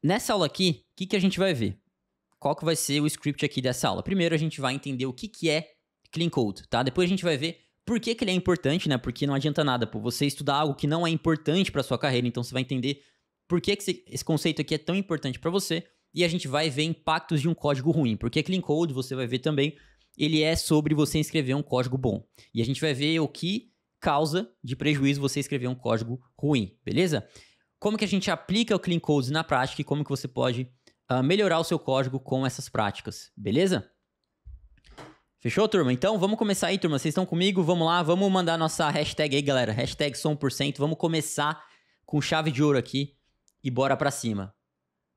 Nessa aula aqui, o que a gente vai ver? Qual que vai ser o script aqui dessa aula? Primeiro a gente vai entender o que é Clean Code, tá? Depois a gente vai ver por que ele é importante, né? Porque não adianta nada, pô, você estudar algo que não é importante para sua carreira, então você vai entender por que esse conceito aqui é tão importante para você, e a gente vai ver impactos de um código ruim, porque Clean Code, você vai ver também, ele é sobre você escrever um código bom. E a gente vai ver o que causa de prejuízo você escrever um código ruim, beleza? Como que a gente aplica o Clean Code na prática e como que você pode melhorar o seu código com essas práticas, beleza? Fechou, turma? Então, vamos começar aí, turma. Vocês estão comigo? Vamos lá, vamos mandar nossa hashtag aí, galera. Hashtag som 1%. Vamos começar com chave de ouro aqui e bora pra cima.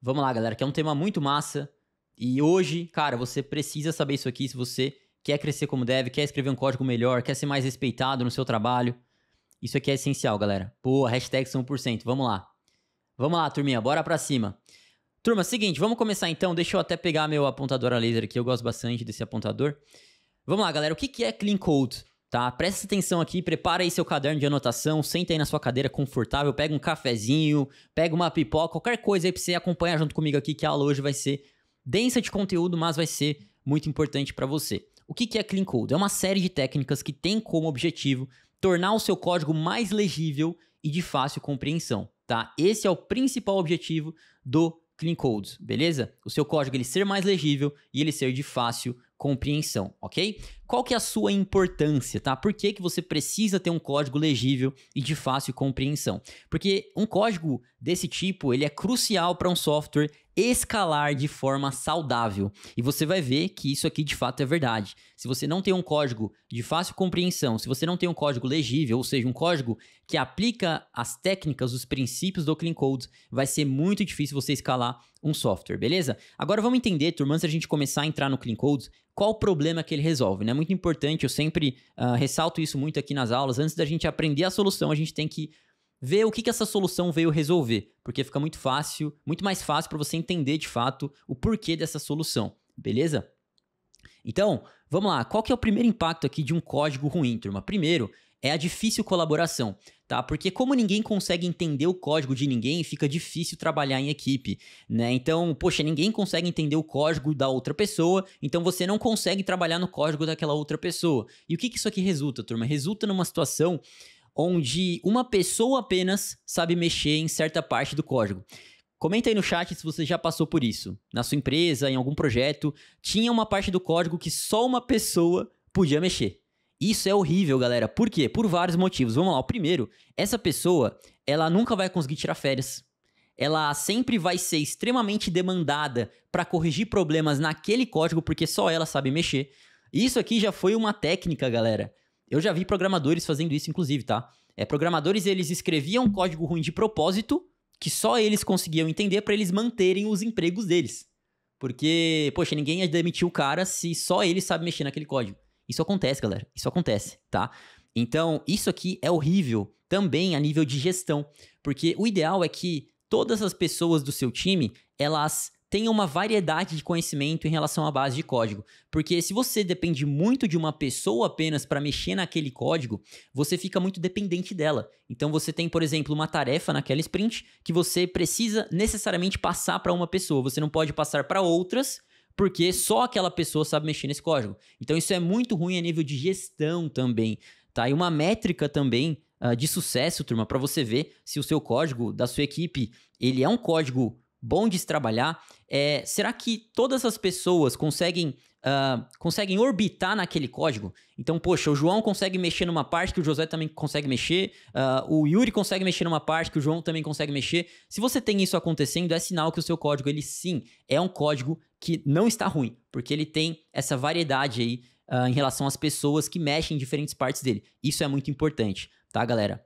Vamos lá, galera, que é um tema muito massa. E hoje, cara, você precisa saber isso aqui se você quer crescer como dev, quer escrever um código melhor, quer ser mais respeitado no seu trabalho. Isso aqui é essencial, galera. Pô, hashtag som 1%. Vamos lá. Vamos lá, turminha, bora pra cima. Turma, seguinte, vamos começar então. Deixa eu até pegar meu apontador a laser aqui, eu gosto bastante desse apontador. Vamos lá, galera, o que é Clean Code? Tá? Presta atenção aqui, prepara aí seu caderno de anotação, senta aí na sua cadeira confortável, pega um cafezinho, pega uma pipoca, qualquer coisa aí pra você acompanhar junto comigo aqui, que a aula hoje vai ser densa de conteúdo, mas vai ser muito importante para você. O que é Clean Code? É uma série de técnicas que tem como objetivo tornar o seu código mais legível e de fácil compreensão, tá? Esse é o principal objetivo do Clean Code, beleza? O seu código ele ser mais legível e ele ser de fácil compreensão, ok? Qual que é a sua importância, tá? Por que você precisa ter um código legível e de fácil compreensão? Porque um código desse tipo, ele é crucial para um software escalar de forma saudável. E você vai ver que isso aqui de fato é verdade. Se você não tem um código de fácil compreensão, se você não tem um código legível, ou seja, um código que aplica as técnicas, os princípios do Clean Code, vai ser muito difícil você escalar um software, beleza? Agora vamos entender, turma, antes da gente começar a entrar no Clean Code, qual o problema que ele resolve, né? Muito importante, eu sempre ressalto isso muito aqui nas aulas. Antes da gente aprender a solução, a gente tem que ver o que essa solução veio resolver, porque fica muito fácil, muito mais fácil para você entender de fato o porquê dessa solução, beleza? Então, vamos lá, qual que é o primeiro impacto aqui de um código ruim, turma? Primeiro, é a difícil colaboração, tá? Porque como ninguém consegue entender o código de ninguém, fica difícil trabalhar em equipe, né? Então, poxa, ninguém consegue entender o código da outra pessoa, então você não consegue trabalhar no código daquela outra pessoa. E o que isso aqui resulta, turma? Resulta numa situação onde uma pessoa apenas sabe mexer em certa parte do código. Comenta aí no chat se você já passou por isso. Na sua empresa, em algum projeto, tinha uma parte do código que só uma pessoa podia mexer. Isso é horrível, galera. Por quê? Por vários motivos. Vamos lá. O primeiro, essa pessoa, ela nunca vai conseguir tirar férias. Ela sempre vai ser extremamente demandada para corrigir problemas naquele código, porque só ela sabe mexer. Isso aqui já foi uma técnica, galera. Eu já vi programadores fazendo isso, inclusive, tá? Programadores, eles escreviam código ruim de propósito, que só eles conseguiam entender para eles manterem os empregos deles. Porque, poxa, ninguém ia demitir o cara se só ele sabe mexer naquele código. Isso acontece, galera. Isso acontece, tá? Então, isso aqui é horrível também a nível de gestão. Porque o ideal é que todas as pessoas do seu time, elas tenham uma variedade de conhecimento em relação à base de código. Porque se você depende muito de uma pessoa apenas para mexer naquele código, você fica muito dependente dela. Então você tem, por exemplo, uma tarefa naquela sprint que você precisa necessariamente passar para uma pessoa. Você não pode passar para outras, porque só aquela pessoa sabe mexer nesse código. Então isso é muito ruim a nível de gestão também, tá? E uma métrica também de sucesso, turma, para você ver se o seu código da sua equipe, ele é um código bom de se trabalhar, será que todas as pessoas conseguem orbitar naquele código? Então, poxa, o João consegue mexer numa parte que o José também consegue mexer, o Yuri consegue mexer numa parte que o João também consegue mexer. Se você tem isso acontecendo, é sinal que o seu código, ele sim, é um código que não está ruim, porque ele tem essa variedade aí em relação às pessoas que mexem em diferentes partes dele. Isso é muito importante, tá, galera?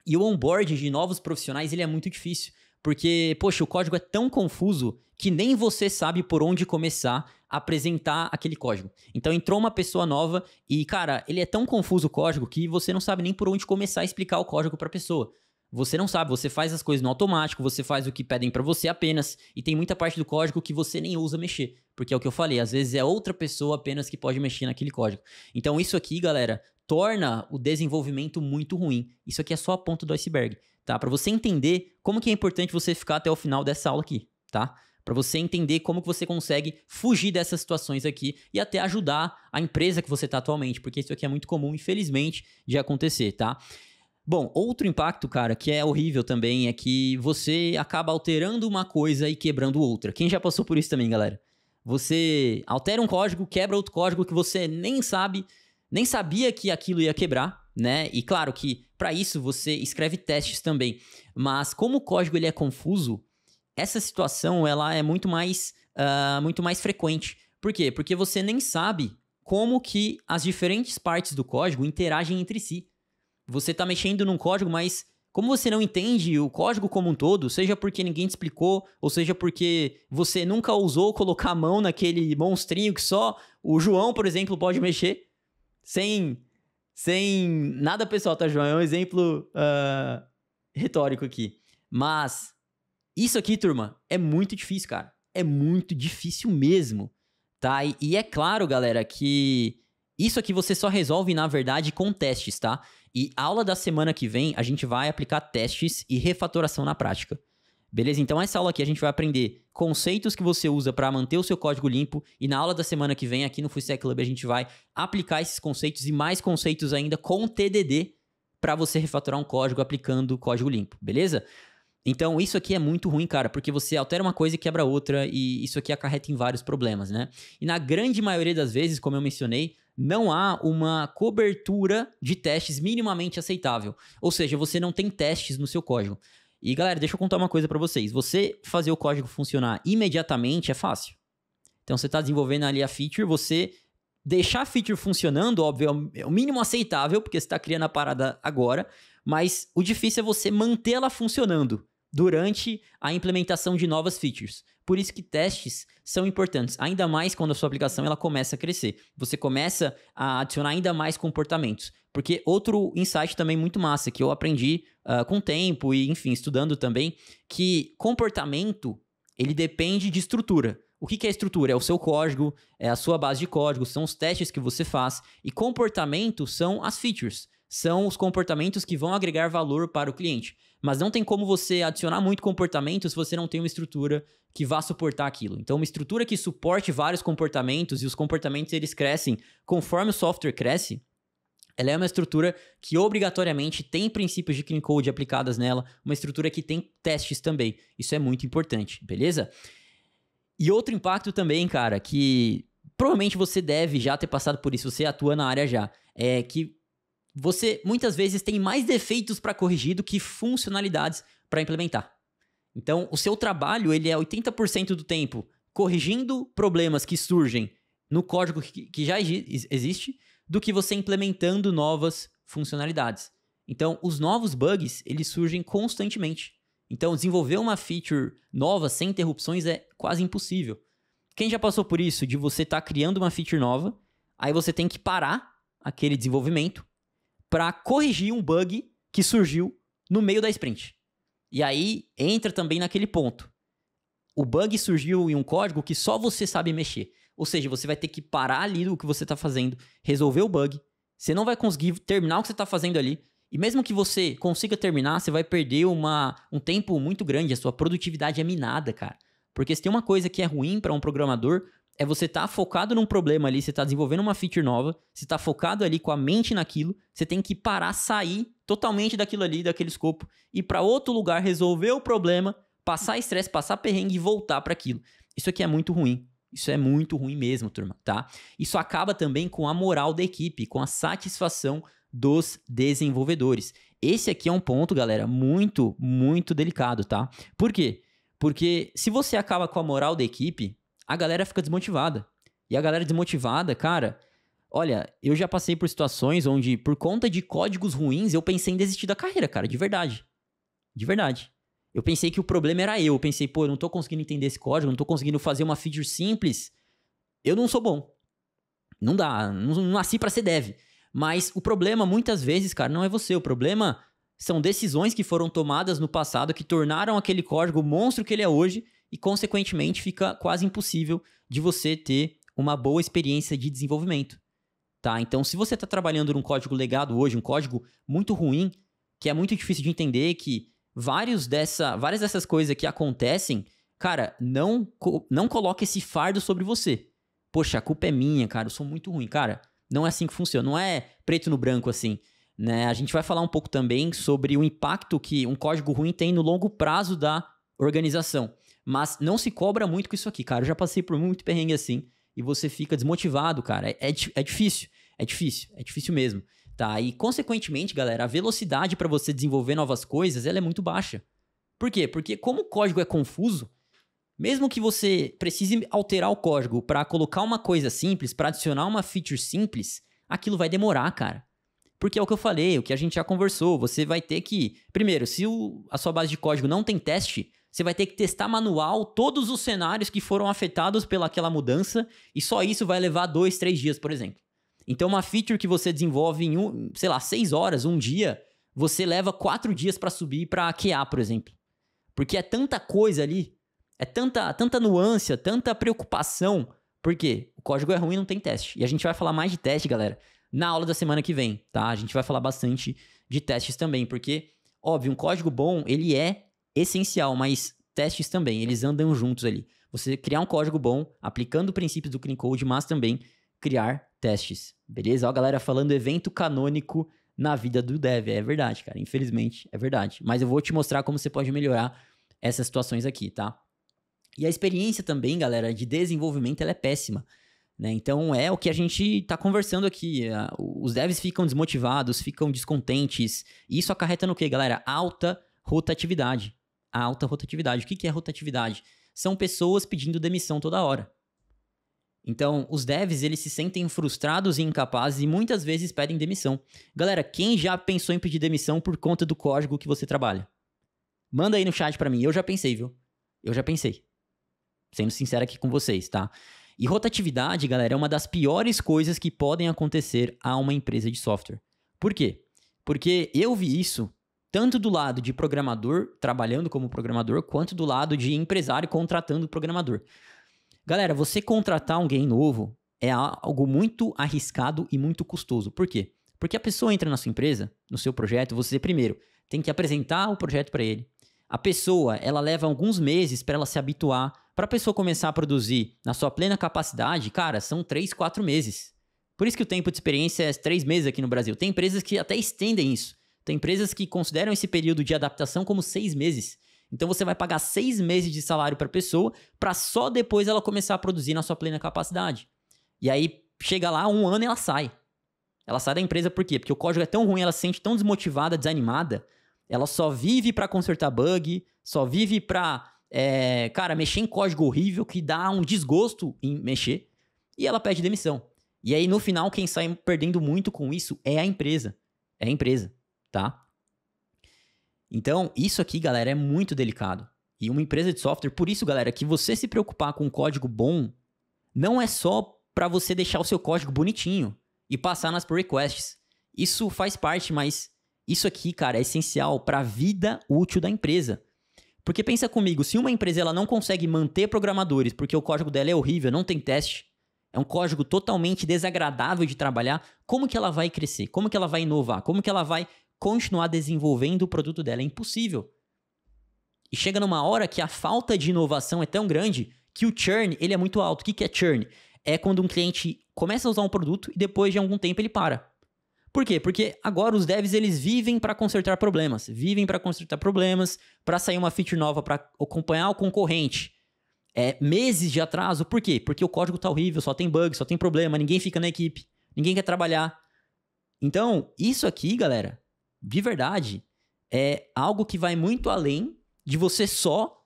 E o onboarding de novos profissionais, ele é muito difícil. Porque, poxa, o código é tão confuso que nem você sabe por onde começar a apresentar aquele código. Então entrou uma pessoa nova e, cara, ele é tão confuso o código que você não sabe nem por onde começar a explicar o código para a pessoa. Você não sabe, você faz as coisas no automático, você faz o que pedem para você apenas, e tem muita parte do código que você nem ousa mexer, porque é o que eu falei, às vezes é outra pessoa apenas que pode mexer naquele código. Então isso aqui, galera, torna o desenvolvimento muito ruim. Isso aqui é só a ponta do iceberg, tá? Para você entender como que é importante você ficar até o final dessa aula aqui. tá? Para você entender como que você consegue fugir dessas situações aqui e até ajudar a empresa que você está atualmente, porque isso aqui é muito comum, infelizmente, de acontecer, tá? Bom, outro impacto, cara, que é horrível também, é que você acaba alterando uma coisa e quebrando outra. Quem já passou por isso também, galera? Você altera um código, quebra outro código que você nem sabia que aquilo ia quebrar, né? E claro que para isso você escreve testes também. Mas como o código ele é confuso, essa situação ela é muito mais frequente. Por quê? Porque você nem sabe como que as diferentes partes do código interagem entre si. Você está mexendo num código, mas como você não entende o código como um todo, seja porque ninguém te explicou, ou seja porque você nunca ousou colocar a mão naquele monstrinho que só o João, por exemplo, pode mexer, sem nada pessoal, tá, João? É um exemplo retórico aqui. Mas isso aqui, turma, é muito difícil, cara. É muito difícil mesmo, tá? E é claro, galera, que isso aqui você só resolve, na verdade, com testes, tá? E a aula da semana que vem, a gente vai aplicar testes e refatoração na prática. Beleza? Então, essa aula aqui a gente vai aprender conceitos que você usa para manter o seu código limpo. E na aula da semana que vem, aqui no Full Stack Club, a gente vai aplicar esses conceitos e mais conceitos ainda com TDD para você refatorar um código aplicando código limpo. Beleza? Então, isso aqui é muito ruim, cara, porque você altera uma coisa e quebra outra, e isso aqui acarreta em vários problemas, né? E na grande maioria das vezes, como eu mencionei, não há uma cobertura de testes minimamente aceitável. Ou seja, você não tem testes no seu código. E, galera, deixa eu contar uma coisa pra vocês. Você fazer o código funcionar imediatamente é fácil. Então, você tá desenvolvendo ali a feature, você deixar a feature funcionando, óbvio, é o mínimo aceitável, porque você tá criando a parada agora, mas o difícil é você mantê-la funcionando durante a implementação de novas features. Por isso que testes são importantes, ainda mais quando a sua aplicação ela começa a crescer. Você começa a adicionar ainda mais comportamentos. Porque outro insight também muito massa, que eu aprendi com o tempo e, enfim, estudando também, que comportamento, ele depende de estrutura. O que é estrutura? É o seu código, é a sua base de código, são os testes que você faz. E comportamento são as features. São os comportamentos que vão agregar valor para o cliente. Mas não tem como você adicionar muito comportamento se você não tem uma estrutura que vá suportar aquilo. Então, uma estrutura que suporte vários comportamentos, e os comportamentos eles crescem conforme o software cresce, ela é uma estrutura que obrigatoriamente tem princípios de clean code aplicadas nela, uma estrutura que tem testes também. Isso é muito importante, beleza? E outro impacto também, cara, que provavelmente você deve já ter passado por isso, você atua na área já, é que você muitas vezes tem mais defeitos para corrigir do que funcionalidades para implementar. Então, o seu trabalho ele é 80% do tempo corrigindo problemas que surgem no código que já existe, do que você implementando novas funcionalidades. Então, os novos bugs, eles surgem constantemente. Então, desenvolver uma feature nova sem interrupções é quase impossível. Quem já passou por isso, de você estar criando uma feature nova, aí você tem que parar aquele desenvolvimento para corrigir um bug que surgiu no meio da sprint. E aí, entra também naquele ponto. O bug surgiu em um código que só você sabe mexer. Ou seja, você vai ter que parar ali do que você está fazendo, resolver o bug. Você não vai conseguir terminar o que você está fazendo ali. E mesmo que você consiga terminar, você vai perder um tempo muito grande. A sua produtividade é minada, cara. Porque se tem uma coisa que é ruim para um programador, é você estar focado num problema ali, você está desenvolvendo uma feature nova, você está focado ali com a mente naquilo, você tem que parar, sair totalmente daquilo ali, daquele escopo, ir para outro lugar, resolver o problema, passar estresse, passar perrengue e voltar para aquilo. Isso aqui é muito ruim. Isso é muito ruim mesmo, turma, tá? Isso acaba também com a moral da equipe, com a satisfação dos desenvolvedores. Esse aqui é um ponto, galera, muito, muito delicado, tá? Por quê? Porque se você acaba com a moral da equipe, a galera fica desmotivada. E a galera desmotivada, cara, olha, eu já passei por situações onde, por conta de códigos ruins, eu pensei em desistir da carreira, cara, de verdade. De verdade. Eu pensei que o problema era eu. Eu pensei, pô, eu não tô conseguindo entender esse código, não tô conseguindo fazer uma feature simples. Eu não sou bom. Não dá, não nasci pra ser dev. Mas o problema, muitas vezes, cara, não é você. O problema são decisões que foram tomadas no passado que tornaram aquele código o monstro que ele é hoje e, consequentemente, fica quase impossível de você ter uma boa experiência de desenvolvimento, tá? Então, se você tá trabalhando num código legado hoje, um código muito ruim, que é muito difícil de entender, que várias dessas coisas que acontecem cara, não coloque esse fardo sobre você. Poxa, a culpa é minha, cara, eu sou muito ruim. Cara, não é assim que funciona, não é preto no branco assim, né? A gente vai falar um pouco também sobre o impacto que um código ruim tem no longo prazo da organização. Mas não se cobra muito com isso aqui, cara. Eu já passei por muito perrengue assim e você fica desmotivado, cara. É difícil mesmo, tá? E, consequentemente, galera, a velocidade para você desenvolver novas coisas, ela é muito baixa. Por quê? Porque como o código é confuso, mesmo que você precise alterar o código para colocar uma coisa simples, para adicionar uma feature simples, aquilo vai demorar, cara. Porque é o que eu falei, o que a gente já conversou, você vai ter que... Primeiro, se a sua base de código não tem teste, você vai ter que testar manual todos os cenários que foram afetados pelaquela mudança, e só isso vai levar 2, 3 dias, por exemplo. Então, uma feature que você desenvolve em, 6 horas, um dia, você leva 4 dias para subir para QA, por exemplo. Porque é tanta coisa ali, é tanta nuance, tanta preocupação. Por quê? O código é ruim e não tem teste. E a gente vai falar mais de teste, galera, na aula da semana que vem, tá? A gente vai falar bastante de testes também, porque, óbvio, um código bom, ele é essencial, mas testes também, eles andam juntos ali. Você criar um código bom, aplicando princípios do Clean Code, mas também criar testes, beleza? Ó, a galera falando evento canônico na vida do dev. É verdade, cara, infelizmente, é verdade. Mas eu vou te mostrar como você pode melhorar essas situações aqui, tá? E a experiência também, galera, de desenvolvimento, ela é péssima, né? Então, é o que a gente tá conversando aqui. Os devs ficam desmotivados, ficam descontentes. E isso acarreta no quê, galera? Alta rotatividade. A alta rotatividade. O que é rotatividade? São pessoas pedindo demissão toda hora. Então, os devs, eles se sentem frustrados e incapazes e muitas vezes pedem demissão. Galera, quem já pensou em pedir demissão por conta do código que você trabalha? Manda aí no chat pra mim. Eu já pensei, viu? Eu já pensei. Sendo sincero aqui com vocês, tá? E rotatividade, galera, é uma das piores coisas que podem acontecer a uma empresa de software. Por quê? Porque eu vi isso tanto do lado de programador, trabalhando como programador, quanto do lado de empresário contratando programador. Galera, você contratar alguém novo é algo muito arriscado e muito custoso. Por quê? Porque a pessoa entra na sua empresa, no seu projeto, você primeiro tem que apresentar o projeto para ele. A pessoa, ela leva alguns meses para ela se habituar. Para a pessoa começar a produzir na sua plena capacidade, cara, são 3, 4 meses. Por isso que o tempo de experiência é 3 meses aqui no Brasil. Tem empresas que até estendem isso. Tem empresas que consideram esse período de adaptação como 6 meses. Então você vai pagar 6 meses de salário para a pessoa para só depois ela começar a produzir na sua plena capacidade. E aí chega lá, 1 ano e ela sai. Ela sai da empresa por quê? Porque o código é tão ruim, ela se sente tão desmotivada, desanimada. Ela só vive para consertar bug, só vive para, mexer em código horrível que dá um desgosto em mexer. E ela pede demissão. E aí no final quem sai perdendo muito com isso é a empresa. É a empresa, tá? Então, isso aqui, galera, é muito delicado. E uma empresa de software, por isso, galera, que você se preocupar com um código bom não é só para você deixar o seu código bonitinho e passar nas pull requests. Isso faz parte, mas isso aqui, cara, é essencial para a vida útil da empresa. Porque pensa comigo, se uma empresa ela não consegue manter programadores porque o código dela é horrível, não tem teste, é um código totalmente desagradável de trabalhar, como que ela vai crescer? Como que ela vai inovar? Como que ela vai continuar desenvolvendo o produto dela? É impossível. E chega numa hora que a falta de inovação é tão grande que o churn, ele é muito alto. O que é churn? É quando um cliente começa a usar um produto e depois de algum tempo ele para. Por quê? Porque agora os devs, eles vivem para consertar problemas. Vivem para consertar problemas, para sair uma feature nova, para acompanhar o concorrente. Meses de atraso. Por quê? Porque o código tá horrível, só tem bug, só tem problema, ninguém fica na equipe, ninguém quer trabalhar. Então, isso aqui, galera, de verdade, é algo que vai muito além de você só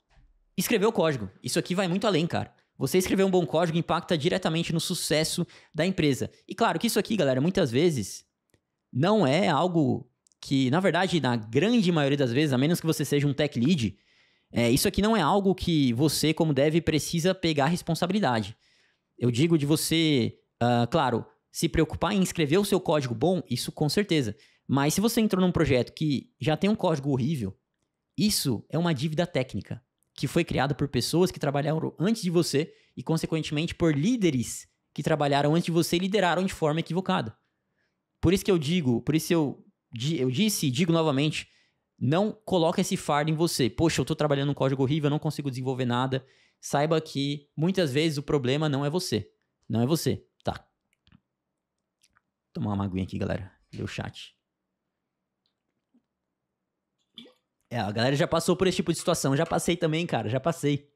escrever o código. Isso aqui vai muito além, cara. Você escrever um bom código impacta diretamente no sucesso da empresa. E claro que isso aqui, galera, muitas vezes não é algo que, na verdade, na grande maioria das vezes, a menos que você seja um tech lead, isso aqui não é algo que você, como dev, precisa pegar responsabilidade. Eu digo de você, claro, se preocupar em escrever o seu código bom, isso com certeza. Mas se você entrou num projeto que já tem um código horrível, isso é uma dívida técnica que foi criada por pessoas que trabalharam antes de você e, consequentemente, por líderes que trabalharam antes de você e lideraram de forma equivocada. Por isso que eu digo, por isso eu disse e digo novamente, Não coloca esse fardo em você. Poxa, eu tô trabalhando um código horrível, eu não consigo desenvolver nada. Saiba que muitas vezes o problema não é você. Não é você. Tá. Vou tomar uma aguinha aqui, galera. Deu chat. A galera já passou por esse tipo de situação. Já passei também, cara. Já passei.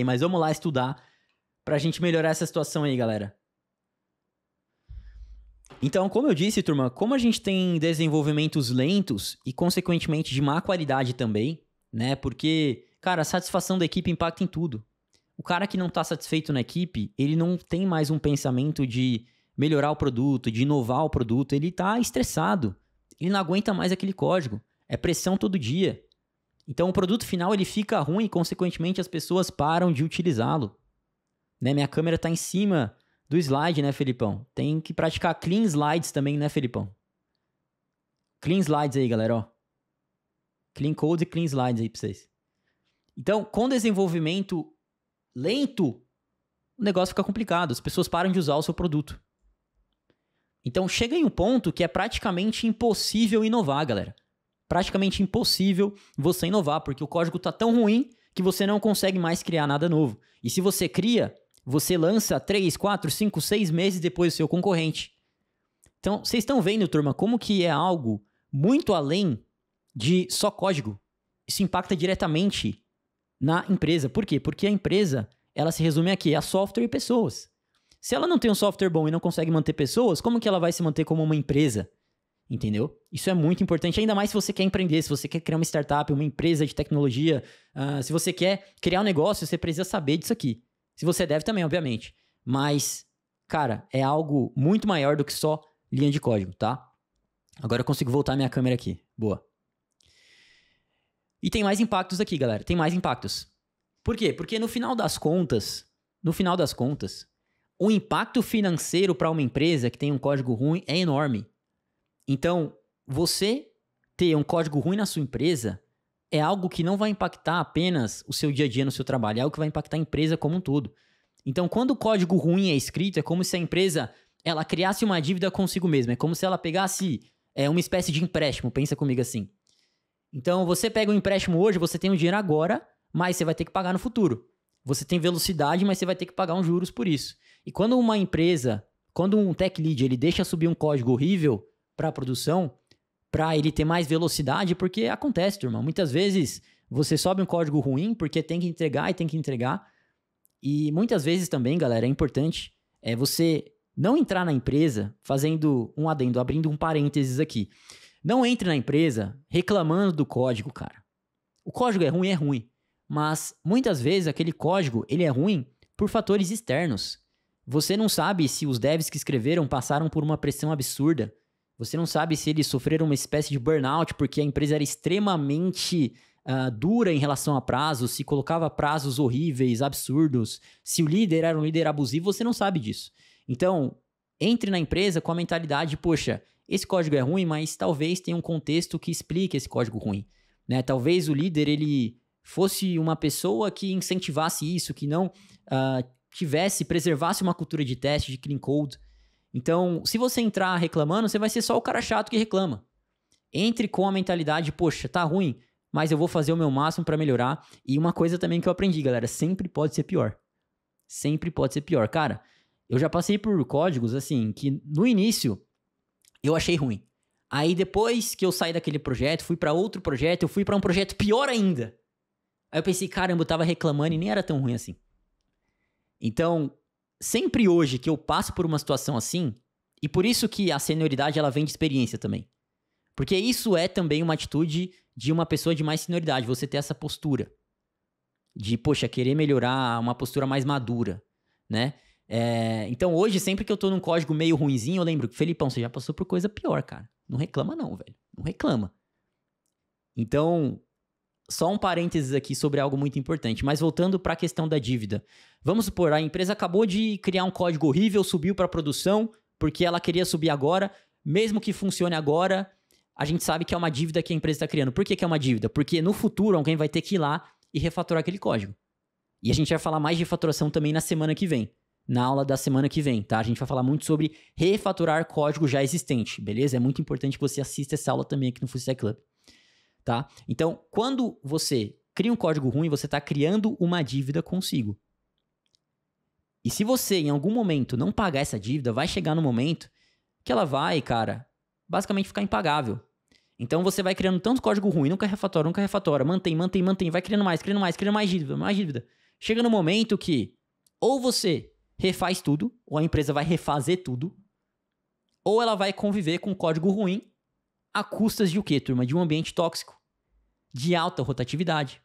Mas vamos lá estudar pra gente melhorar essa situação aí, galera. Então, como eu disse, turma, como a gente tem desenvolvimentos lentos e, consequentemente, de má qualidade também, né? Porque, cara, a satisfação da equipe impacta em tudo. O cara que não tá satisfeito na equipe, ele não tem mais um pensamento de melhorar o produto, de inovar o produto. Ele tá estressado. Ele não aguenta mais aquele código. É pressão todo dia. Então, o produto final, ele fica ruim e, consequentemente, as pessoas param de utilizá-lo. Né? Minha câmera tá em cima do slide, né, Felipão? Tem que praticar clean slides também, né, Felipão? Clean slides aí, galera, ó. Clean code e clean slides aí pra vocês. Então, com desenvolvimento lento, o negócio fica complicado. As pessoas param de usar o seu produto. Então, chega em um ponto que é praticamente impossível inovar, galera. Praticamente impossível você inovar, porque o código tá tão ruim que você não consegue mais criar nada novo. E se você cria, você lança 3, 4, 5, 6 meses depois do seu concorrente. Então, vocês estão vendo, turma, como que é algo muito além de só código. Isso impacta diretamente na empresa. Por quê? Porque a empresa, ela se resume aqui a software e pessoas. Se ela não tem um software bom e não consegue manter pessoas, como que ela vai se manter como uma empresa? Entendeu? Isso é muito importante, ainda mais se você quer empreender, se você quer criar uma startup, uma empresa de tecnologia, se você quer criar um negócio, você precisa saber disso aqui. Se você deve também, obviamente. Mas, cara, é algo muito maior do que só linha de código, tá? Agora eu consigo voltar minha câmera aqui. Boa. E tem mais impactos aqui, galera. Tem mais impactos. Por quê? Porque no final das contas, o impacto financeiro para uma empresa que tem um código ruim é enorme. Então, você ter um código ruim na sua empresa é algo que não vai impactar apenas o seu dia a dia no seu trabalho, é algo que vai impactar a empresa como um todo. Então, quando o código ruim é escrito, é como se a empresa ela criasse uma dívida consigo mesma, é como se ela pegasse uma espécie de empréstimo, pensa comigo assim. Então, você pega um empréstimo hoje, você tem o dinheiro agora, mas você vai ter que pagar no futuro. Você tem velocidade, mas você vai ter que pagar uns juros por isso. E quando uma empresa, quando um tech lead, ele deixa subir um código horrível para a produção, para ele ter mais velocidade, porque acontece, turma. Muitas vezes você sobe um código ruim porque tem que entregar. E muitas vezes também, galera, é importante você não entrar na empresa fazendo um adendo, abrindo um parênteses aqui. Não entre na empresa reclamando do código, cara. O código é ruim, mas muitas vezes aquele código ele é ruim por fatores externos. Você não sabe se os devs que escreveram passaram por uma pressão absurda. Você não sabe se eles sofreram uma espécie de burnout porque a empresa era extremamente dura em relação a prazos, se colocava prazos horríveis, absurdos, se o líder era um líder abusivo, você não sabe disso. Então, entre na empresa com a mentalidade, poxa, esse código é ruim, mas talvez tenha um contexto que explique esse código ruim. Né? Talvez o líder ele fosse uma pessoa que incentivasse isso, que não preservasse uma cultura de teste, de clean code. Então, se você entrar reclamando, você vai ser só o cara chato que reclama. Entre com a mentalidade, poxa, tá ruim, mas eu vou fazer o meu máximo pra melhorar. E uma coisa também que eu aprendi, galera, sempre pode ser pior. Sempre pode ser pior. Cara, eu já passei por códigos, assim, que no início eu achei ruim. Aí depois que eu saí daquele projeto, fui pra outro projeto, eu fui pra um projeto pior ainda. Aí eu pensei, caramba, eu tava reclamando e nem era tão ruim assim. Então, sempre hoje que eu passo por uma situação assim, e por isso que a senioridade ela vem de experiência também. Porque isso é também uma atitude de uma pessoa de mais senioridade, você ter essa postura. De, poxa, querer melhorar, uma postura mais madura, né? Então hoje, sempre que eu tô num código meio ruinzinho, eu lembro que, Felipão, você já passou por coisa pior, cara. Não reclama não, velho. Não reclama. Então, só um parênteses aqui sobre algo muito importante. Mas voltando para a questão da dívida. Vamos supor, a empresa acabou de criar um código horrível, subiu para produção, porque ela queria subir agora. Mesmo que funcione agora, a gente sabe que é uma dívida que a empresa está criando. Por que é uma dívida? Porque no futuro alguém vai ter que ir lá e refatorar aquele código. E a gente vai falar mais de refatoração também na semana que vem. Na aula da semana que vem, tá? A gente vai falar muito sobre refatorar código já existente, beleza? É muito importante que você assista essa aula também aqui no Full Stack Club. tá? Então, quando você cria um código ruim, você está criando uma dívida consigo. E se você, em algum momento, não pagar essa dívida, vai chegar no momento que ela vai, cara, basicamente ficar impagável. Então, você vai criando tanto código ruim, nunca refatora, mantém, vai criando mais dívida. Chega no momento que ou você refaz tudo, ou a empresa vai refazer tudo, ou ela vai conviver com código ruim a custas de o quê, turma? De um ambiente tóxico, de alta rotatividade.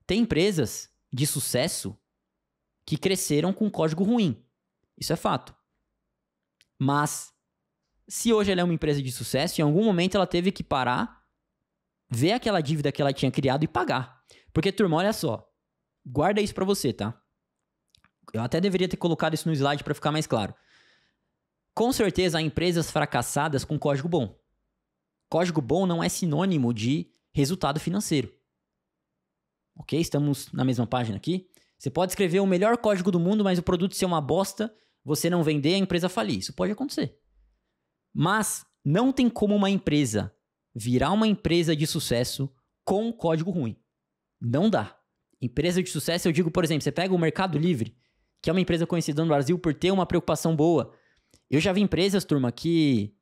Tem empresas de sucesso que cresceram com código ruim. Isso é fato. Mas, se hoje ela é uma empresa de sucesso, em algum momento ela teve que parar, ver aquela dívida que ela tinha criado e pagar. Porque, turma, olha só. Guarda isso pra você, tá? Eu até deveria ter colocado isso no slide pra ficar mais claro. Com certeza, há empresas fracassadas com código bom. Código bom não é sinônimo de resultado financeiro. Ok? Estamos na mesma página aqui. Você pode escrever o melhor código do mundo, mas o produto ser uma bosta, você não vender, a empresa falir. Isso pode acontecer. Mas não tem como uma empresa virar uma empresa de sucesso com código ruim. Não dá. Empresa de sucesso, eu digo, por exemplo, você pega o Mercado Livre, que é uma empresa conhecida no Brasil por ter uma preocupação boa. Eu já vi empresas, turma, que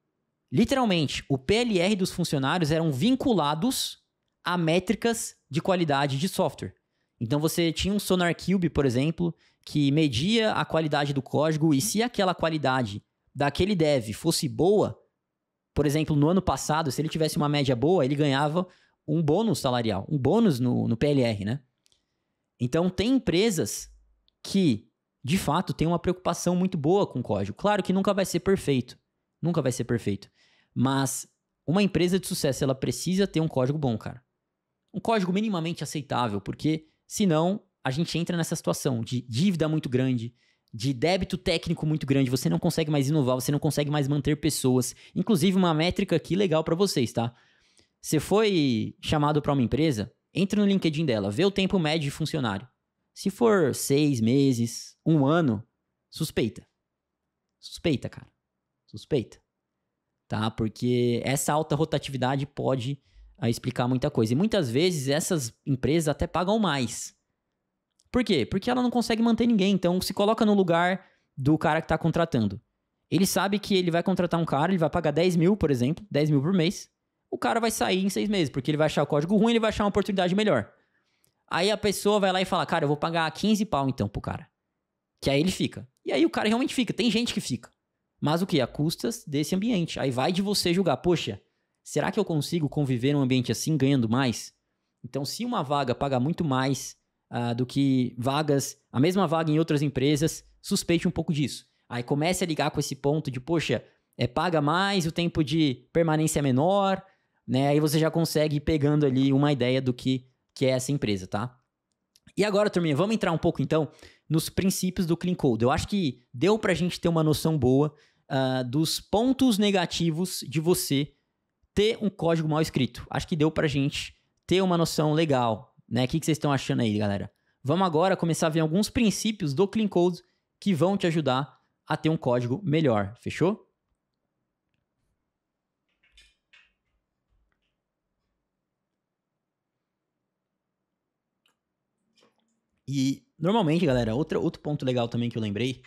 literalmente o PLR dos funcionários eram vinculados a métricas de qualidade de software. Então você tinha um SonarQube, por exemplo, que media a qualidade do código e se aquela qualidade daquele dev fosse boa, por exemplo, no ano passado, se ele tivesse uma média boa, ele ganhava um bônus salarial, um bônus no PLR, né? Então tem empresas que, de fato, têm uma preocupação muito boa com o código. Claro que nunca vai ser perfeito, mas uma empresa de sucesso, ela precisa ter um código bom, cara. Um código minimamente aceitável, porque senão a gente entra nessa situação de dívida muito grande, de débito técnico muito grande, você não consegue mais inovar, você não consegue mais manter pessoas. Inclusive, uma métrica aqui legal para vocês, tá? Você foi chamado para uma empresa, entra no LinkedIn dela, vê o tempo médio de funcionário. Se for 6 meses, 1 ano, suspeita. Suspeita, cara. Suspeita. Tá? Porque essa alta rotatividade pode explicar muita coisa. E muitas vezes essas empresas até pagam mais. Por quê? Porque ela não consegue manter ninguém. Então, se coloca no lugar do cara que está contratando. Ele sabe que ele vai contratar um cara, ele vai pagar 10 mil, por exemplo, 10 mil por mês. O cara vai sair em 6 meses, porque ele vai achar o código ruim, ele vai achar uma oportunidade melhor. Aí a pessoa vai lá e fala, cara, eu vou pagar 15 pau então pro cara. Que aí ele fica. E aí o cara realmente fica. Tem gente que fica. Mas o quê? A custas desse ambiente. Aí vai de você julgar, poxa, será que eu consigo conviver num ambiente assim, ganhando mais? Então, se uma vaga paga muito mais do que a mesma vaga em outras empresas, suspeite um pouco disso. Aí comece a ligar com esse ponto de, poxa, paga mais, o tempo de permanência é menor, né? Aí você já consegue ir pegando ali uma ideia do que é essa empresa, tá? E agora, turminha, vamos entrar um pouco, então, nos princípios do Clean Code. Eu acho que deu pra gente ter uma noção boa dos pontos negativos de você ter um código mal escrito. Acho que deu pra gente ter uma noção legal, né? O que vocês estão achando aí, galera? Vamos agora começar a ver alguns princípios do Clean Code que vão te ajudar a ter um código melhor, fechou? E, normalmente, galera, outro ponto legal também que eu lembrei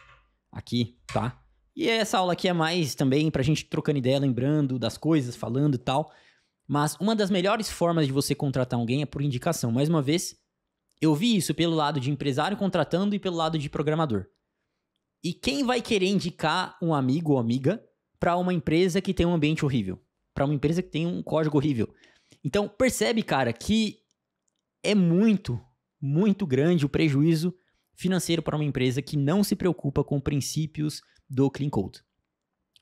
aqui, tá? E essa aula aqui é mais também pra gente trocando ideia, lembrando das coisas, falando e tal. Mas uma das melhores formas de você contratar alguém é por indicação. Mais uma vez, eu vi isso pelo lado de empresário contratando e pelo lado de programador. E quem vai querer indicar um amigo ou amiga pra uma empresa que tem um ambiente horrível? Pra uma empresa que tem um código horrível? Então, percebe, cara, que é muito grande o prejuízo financeiro para uma empresa que não se preocupa com princípios do Clean Code.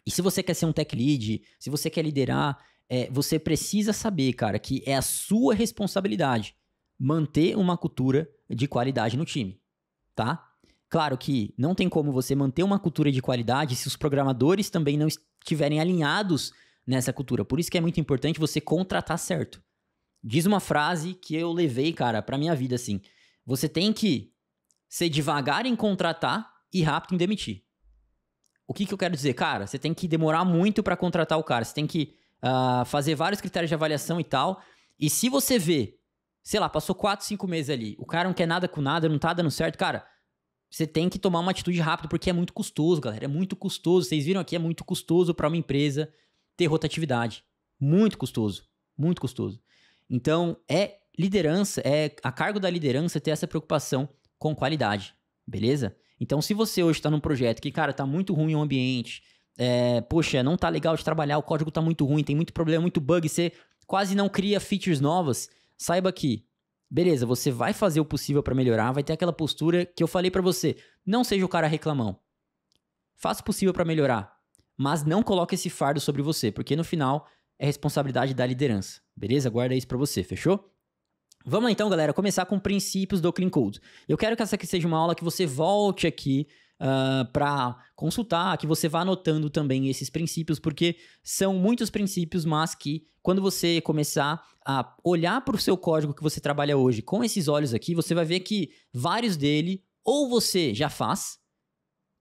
E se você quer ser um tech lead, se você quer liderar, você precisa saber, cara, que é a sua responsabilidade manter uma cultura de qualidade no time, tá? Claro que não tem como você manter uma cultura de qualidade se os programadores também não estiverem alinhados nessa cultura. Por isso que é muito importante você contratar certo. Diz uma frase que eu levei, cara, pra minha vida, assim. Você tem que ser devagar em contratar e rápido em demitir. O que eu quero dizer? Cara, você tem que demorar muito pra contratar o cara. Você tem que fazer vários critérios de avaliação e tal. E se você vê, sei lá, passou 4, 5 meses ali, o cara não quer nada com nada, não tá dando certo, cara, você tem que tomar uma atitude rápida, porque é muito custoso, galera. É muito custoso. Vocês viram aqui, é muito custoso para uma empresa ter rotatividade. Muito custoso. Muito custoso. Então, liderança, é a cargo da liderança ter essa preocupação com qualidade, beleza? Então, se você hoje tá num projeto que, cara, tá muito ruim o ambiente, poxa, não tá legal de trabalhar, o código tá muito ruim, tem muito problema, muito bug, você quase não cria features novas, saiba que, beleza, você vai fazer o possível para melhorar, vai ter aquela postura que eu falei para você, não seja o cara reclamão. Faça o possível para melhorar, mas não coloque esse fardo sobre você, porque no final é responsabilidade da liderança, beleza? Guarda isso para você, fechou? Vamos lá então, galera, começar com princípios do Clean Code. Eu quero que essa aqui seja uma aula que você volte aqui para consultar, que você vá anotando também esses princípios, porque são muitos princípios, mas que quando você começar a olhar para o seu código que você trabalha hoje com esses olhos aqui, você vai ver que vários dele ou você já faz,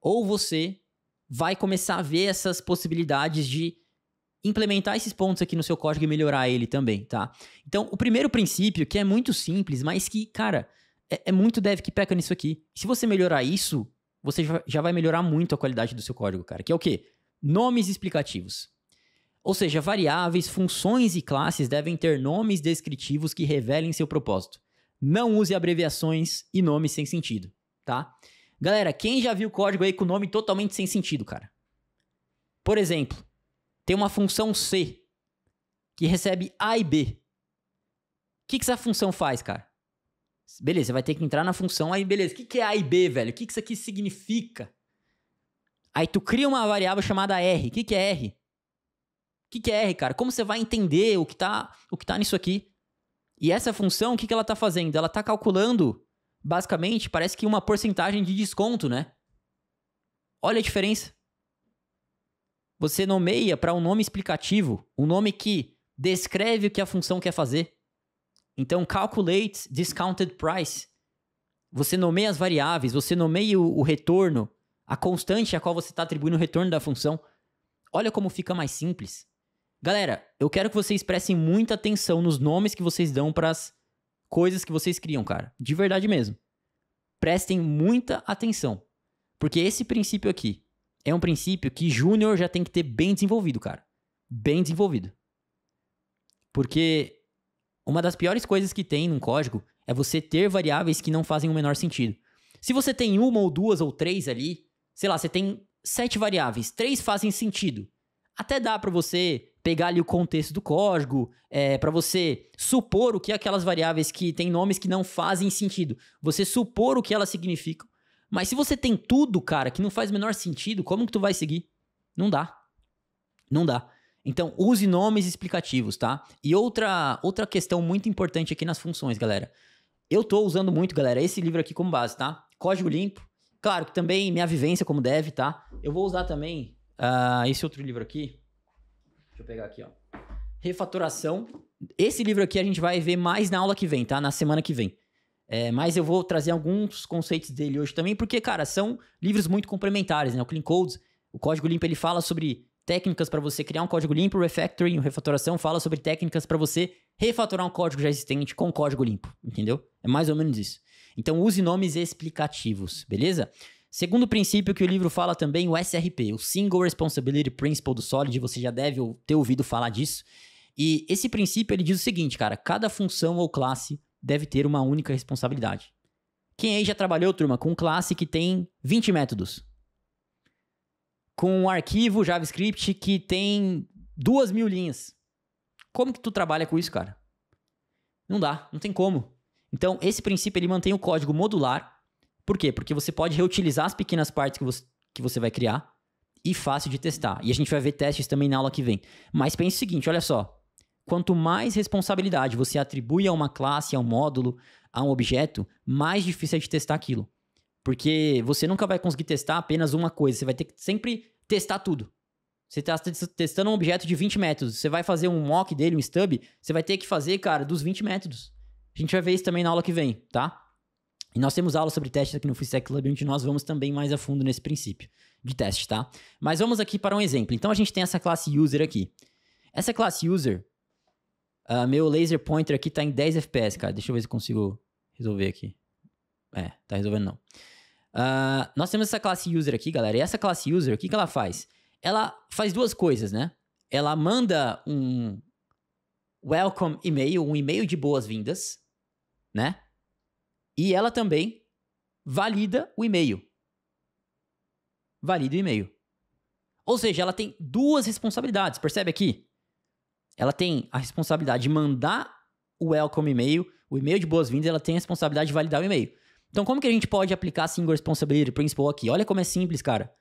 ou você vai começar a ver essas possibilidades de implementar esses pontos aqui no seu código e melhorar ele também, tá? Então, o primeiro princípio, que é muito simples, mas que, cara, é muito dev que peca nisso aqui. Se você melhorar isso, você já vai melhorar muito a qualidade do seu código, cara. Que é o quê? Nomes explicativos. Ou seja, variáveis, funções e classes devem ter nomes descritivos que revelem seu propósito. Não use abreviações e nomes sem sentido, tá? Galera, quem já viu código aí com nome totalmente sem sentido, cara? Por exemplo, tem uma função C que recebe A e B. O que essa função faz, cara? Beleza, você vai ter que entrar na função aí, beleza. O que é A e B, velho? O que isso aqui significa? Aí tu cria uma variável chamada R. O que é R? O que é R, cara? Como você vai entender o que tá nisso aqui? E essa função, o que ela tá fazendo? Ela tá calculando, basicamente, parece que uma porcentagem de desconto, né? Olha a diferença. Você nomeia para um nome explicativo, um nome que descreve o que a função quer fazer. Então, calculate discounted price. Você nomeia as variáveis, você nomeia o retorno, a constante a qual você está atribuindo o retorno da função. Olha como fica mais simples. Galera, eu quero que vocês prestem muita atenção nos nomes que vocês dão para as coisas que vocês criam, cara. De verdade mesmo. Prestem muita atenção. Porque esse princípio aqui é um princípio que júnior já tem que ter bem desenvolvido, cara. Bem desenvolvido. Porque uma das piores coisas que tem num código é você ter variáveis que não fazem o menor sentido. Se você tem uma ou duas ou três ali, sei lá, você tem 7 variáveis, 3 fazem sentido. Até dá pra você pegar ali o contexto do código, pra você supor o que é aquelas variáveis que tem nomes que não fazem sentido. Você supor o que elas significam. Mas se você tem tudo, cara, que não faz o menor sentido, como que tu vai seguir? Não dá. Não dá. Então, use nomes explicativos, tá? E outra questão muito importante aqui nas funções, galera. Eu tô usando muito, galera, esse livro aqui como base, tá? Código Limpo. Claro que também minha vivência como dev, tá? Eu vou usar também esse outro livro aqui. Deixa eu pegar aqui, ó. Refatoração. Esse livro aqui a gente vai ver mais na aula que vem, tá? Na semana que vem. Mas eu vou trazer alguns conceitos dele hoje também, porque, cara, são livros muito complementares, né? O Clean Code, o Código Limpo, ele fala sobre técnicas para você criar um código limpo, o Refactoring, o Refatoração, fala sobre técnicas para você refatorar um código já existente com código limpo, entendeu? É mais ou menos isso. Então, use nomes explicativos, beleza? Segundo princípio que o livro fala também, o SRP, o Single Responsibility Principle do Solid, você já deve ter ouvido falar disso. E esse princípio, ele diz o seguinte, cara, cada função ou classe deve ter uma única responsabilidade. Quem aí já trabalhou, turma, com classe que tem 20 métodos? Com um arquivo JavaScript que tem 2.000 linhas. Como que tu trabalha com isso, cara? Não dá, não tem como. Então, esse princípio, ele mantém o código modular. Por quê? Porque você pode reutilizar as pequenas partes que você vai criar e fácil de testar. E a gente vai ver testes também na aula que vem. Mas pense o seguinte, olha só. Quanto mais responsabilidade você atribui a uma classe, a um módulo, a um objeto, mais difícil é de testar aquilo. Porque você nunca vai conseguir testar apenas uma coisa. Você vai ter que sempre testar tudo. Você está testando um objeto de 20 métodos. Você vai fazer um mock dele, um stub. Você vai ter que fazer, cara, dos 20 métodos. A gente vai ver isso também na aula que vem, tá? E nós temos aula sobre testes aqui no FreeStack Club, onde nós vamos também mais a fundo nesse princípio de teste, tá? Mas vamos aqui para um exemplo. Então, a gente tem essa classe user aqui. Essa classe user, Meu laser pointer aqui tá em 10 FPS, cara. Deixa eu ver se eu consigo resolver aqui. Tá resolvendo não. Nós temos essa classe user aqui, galera. E essa classe user, o que ela faz? Ela faz duas coisas, né? Ela manda um welcome e-mail, um e-mail de boas-vindas, né? E ela também valida o e-mail. Valida o e-mail. Ou seja, ela tem duas responsabilidades, percebe aqui? Ela tem a responsabilidade de mandar o welcome e-mail, o e-mail de boas-vindas, ela tem a responsabilidade de validar o e-mail. Então, como que a gente pode aplicar Single Responsibility Principle aqui? Olha como é simples, cara.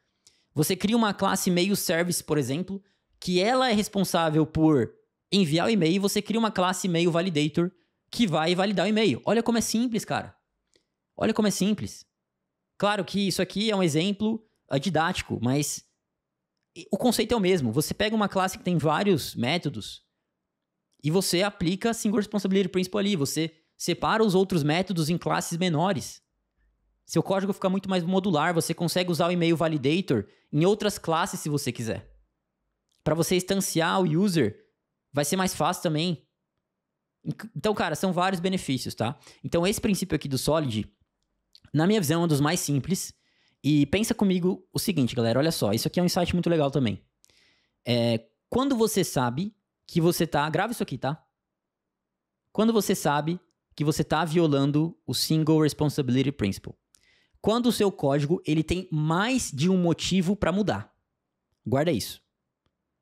Você cria uma classe e-mail service, por exemplo, que ela é responsável por enviar o e-mail, e você cria uma classe e-mail validator que vai validar o e-mail. Olha como é simples, cara. Olha como é simples. Claro que isso aqui é um exemplo didático, mas o conceito é o mesmo. Você pega uma classe que tem vários métodos e você aplica Single Responsibility Principle ali. Você separa os outros métodos em classes menores. Seu código fica muito mais modular. Você consegue usar o e-mail validator em outras classes se você quiser. Para você instanciar o user, vai ser mais fácil também. Então, cara, são vários benefícios, tá? Então, esse princípio aqui do Solid, na minha visão, é um dos mais simples. E pensa comigo o seguinte, galera. Olha só, isso aqui é um insight muito legal também. Quando você sabe que você tá... Grava isso aqui, tá? Quando você sabe que você tá violando o Single Responsibility Principle. Quando o seu código, ele tem mais de um motivo para mudar. Guarda isso.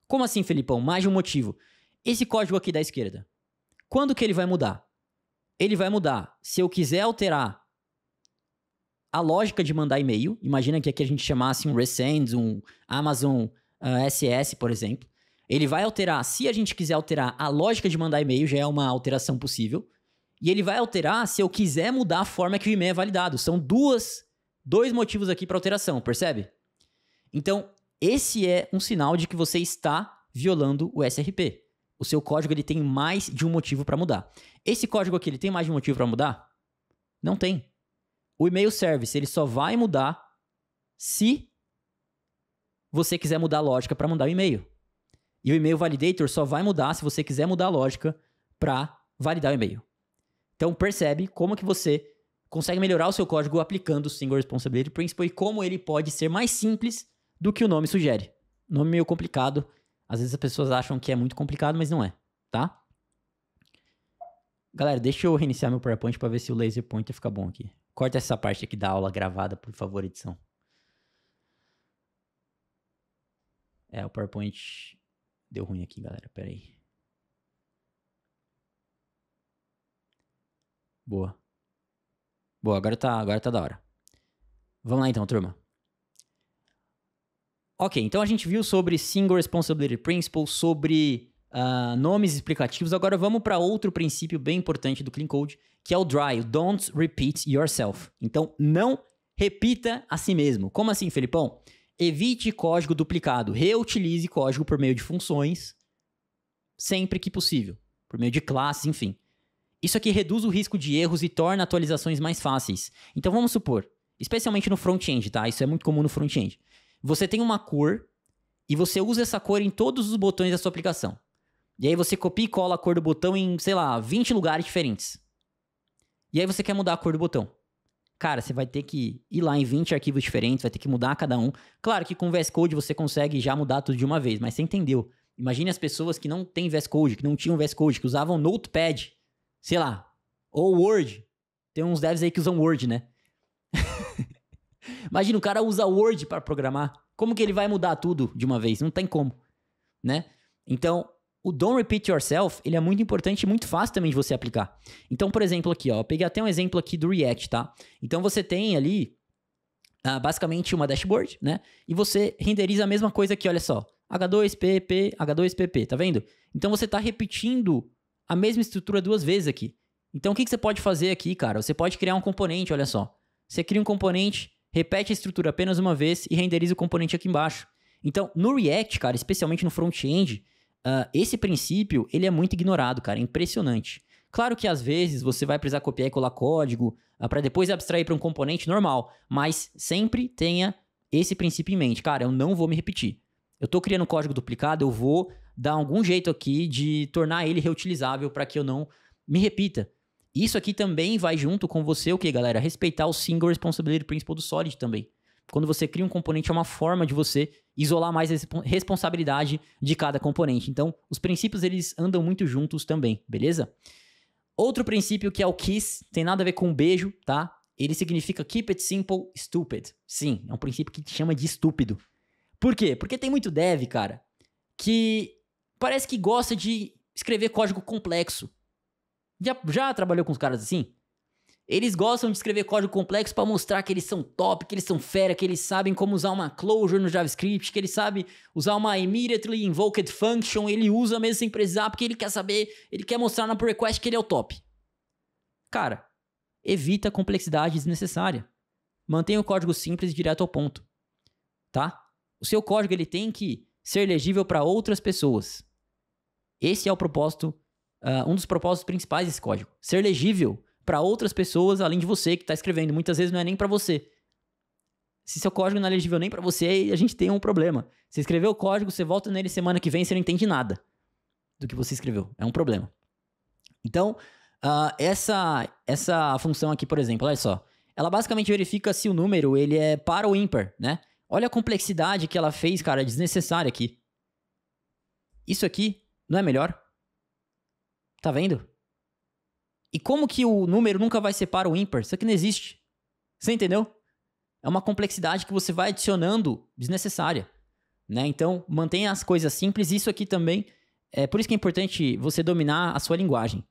Como assim, Felipão? Mais de um motivo. Esse código aqui da esquerda. Quando que ele vai mudar? Ele vai mudar se eu quiser alterar a lógica de mandar e-mail. Imagina que aqui a gente chamasse um Resend, um Amazon SS, por exemplo. Ele vai alterar, se a gente quiser alterar a lógica de mandar e-mail, já é uma alteração possível. E ele vai alterar se eu quiser mudar a forma que o e-mail é validado. São dois motivos aqui para alteração, percebe? Então, esse é um sinal de que você está violando o SRP. O seu código ele tem mais de um motivo para mudar. Esse código aqui, ele tem mais de um motivo para mudar? Não tem. O e-mail service, ele só vai mudar se você quiser mudar a lógica para mandar o e-mail. E o e-mail validator só vai mudar se você quiser mudar a lógica para validar o e-mail. Então, percebe como que você consegue melhorar o seu código aplicando o Single Responsibility Principle e como ele pode ser mais simples do que o nome sugere. Nome meio complicado. Às vezes as pessoas acham que é muito complicado, mas não é, tá? Galera, deixa eu reiniciar meu PowerPoint para ver se o laser pointer fica bom aqui. Corta essa parte aqui da aula gravada, por favor, edição. O PowerPoint deu ruim aqui, galera. Pera aí. Boa. Boa, agora tá da hora. Vamos lá então, turma. Ok, então a gente viu sobre Single Responsibility Principle, sobre nomes explicativos. Agora vamos para outro princípio bem importante do Clean Code, que é o DRY, Don't Repeat Yourself. Então, não repita a si mesmo. Como assim, Felipão? Evite código duplicado. Reutilize código por meio de funções, sempre que possível. Por meio de classes, enfim. Isso aqui reduz o risco de erros e torna atualizações mais fáceis. Então, vamos supor, especialmente no front-end, tá? Isso é muito comum no front-end. Você tem uma cor e você usa essa cor em todos os botões da sua aplicação. E aí você copia e cola a cor do botão em, sei lá, 20 lugares diferentes. E aí você quer mudar a cor do botão. Cara, você vai ter que ir lá em 20 arquivos diferentes, vai ter que mudar cada um. Claro que com VS Code você consegue já mudar tudo de uma vez, mas você entendeu. Imagine as pessoas que não têm VS Code, que não tinham VS Code, que usavam Notepad, sei lá, ou Word. Tem uns devs aí que usam Word, né? Imagina, o cara usa Word para programar. Como que ele vai mudar tudo de uma vez? Não tem como, né? Então, o Don't Repeat Yourself, ele é muito importante e muito fácil também de você aplicar. Então, por exemplo, aqui, ó, eu peguei até um exemplo aqui do React, tá? Então, você tem ali, basicamente, uma dashboard, né? E você renderiza a mesma coisa aqui, olha só. H2PP, H2PP, tá vendo? Então, você tá repetindo a mesma estrutura duas vezes aqui. Então, o que você pode fazer aqui, cara? Você pode criar um componente, olha só. Você cria um componente, repete a estrutura apenas uma vez e renderiza o componente aqui embaixo. Então, no React, cara, especialmente no front-end, esse princípio, ele é muito ignorado, cara. É impressionante. Claro que às vezes você vai precisar copiar e colar código para depois abstrair para um componente normal, mas sempre tenha esse princípio em mente. Cara, eu não vou me repetir. Eu tô criando código duplicado, eu vou dar algum jeito aqui de tornar ele reutilizável para que eu não me repita. Isso aqui também vai junto com você, o que, galera? Respeitar o Single Responsibility Principle do Solid também. Quando você cria um componente, é uma forma de você isolar mais a responsabilidade de cada componente. Então, os princípios, eles andam muito juntos também, beleza? Outro princípio que é o KISS, tem nada a ver com beijo, tá? Ele significa Keep It Simple, Stupid. Sim, é um princípio que te chama de estúpido. Por quê? Porque tem muito dev, cara, que parece que gosta de escrever código complexo. Já trabalhou com os caras assim? Eles gostam de escrever código complexo para mostrar que eles são top, que eles são fera, que eles sabem como usar uma closure no JavaScript, que eles sabem usar uma immediately invoked function, ele usa mesmo sem precisar, porque ele quer saber, ele quer mostrar na pull request que ele é o top. Cara, evita complexidade desnecessária. Mantenha o código simples e direto ao ponto, tá? O seu código, ele tem que ser legível para outras pessoas. Esse é o propósito, um dos propósitos principais desse código. Ser legível para outras pessoas, além de você que está escrevendo. Muitas vezes não é nem para você. Se seu código não é legível nem para você, a gente tem um problema. Você escreveu o código, você volta nele semana que vem e você não entende nada do que você escreveu. É um problema. Então, essa função aqui, por exemplo, olha só. Ela basicamente verifica se o número ele é par ou ímpar, né? Olha a complexidade que ela fez, cara, desnecessária aqui. Isso aqui não é melhor? Tá vendo? E como que o número nunca vai ser par ou ímpar? Isso aqui não existe. Você entendeu? É uma complexidade que você vai adicionando desnecessária, né? Então, mantenha as coisas simples. Isso aqui também, por isso que é importante você dominar a sua linguagem.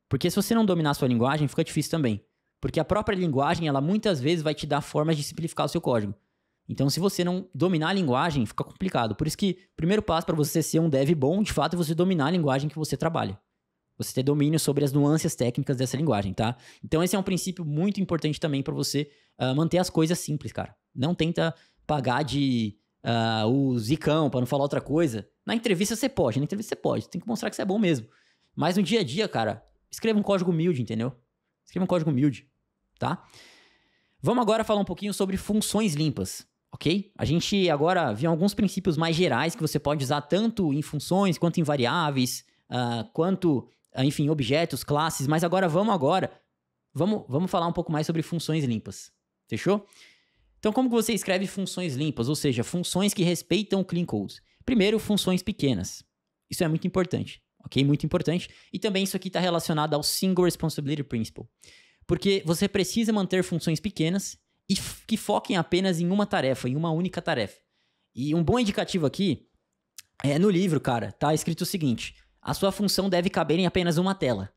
Porque se você não dominar a sua linguagem, fica difícil também. Porque a própria linguagem, ela muitas vezes vai te dar formas de simplificar o seu código. Então, se você não dominar a linguagem, fica complicado. Por isso que o primeiro passo para você ser um dev bom, de fato, é você dominar a linguagem que você trabalha. Você ter domínio sobre as nuances técnicas dessa linguagem, tá? Então, esse é um princípio muito importante também para você manter as coisas simples, cara. Não tenta pagar de o zicão, para não falar outra coisa. Na entrevista você pode, Você tem que mostrar que você é bom mesmo. Mas no dia a dia, cara, escreva um código humilde, entendeu? Escreva um código humilde, tá? Vamos agora falar um pouquinho sobre funções limpas, ok? A gente agora viu alguns princípios mais gerais que você pode usar tanto em funções, quanto em variáveis, quanto, enfim, objetos, classes. Mas vamos falar um pouco mais sobre funções limpas, fechou? Então, como que você escreve funções limpas? Ou seja, funções que respeitam o clean code. Primeiro, funções pequenas. Isso é muito importante, ok? Muito importante. E também isso aqui está relacionado ao Single Responsibility Principle. Porque você precisa manter funções pequenas e que foquem apenas em uma tarefa, em uma única tarefa. E um bom indicativo aqui no livro, cara, tá escrito o seguinte: a sua função deve caber em apenas uma tela.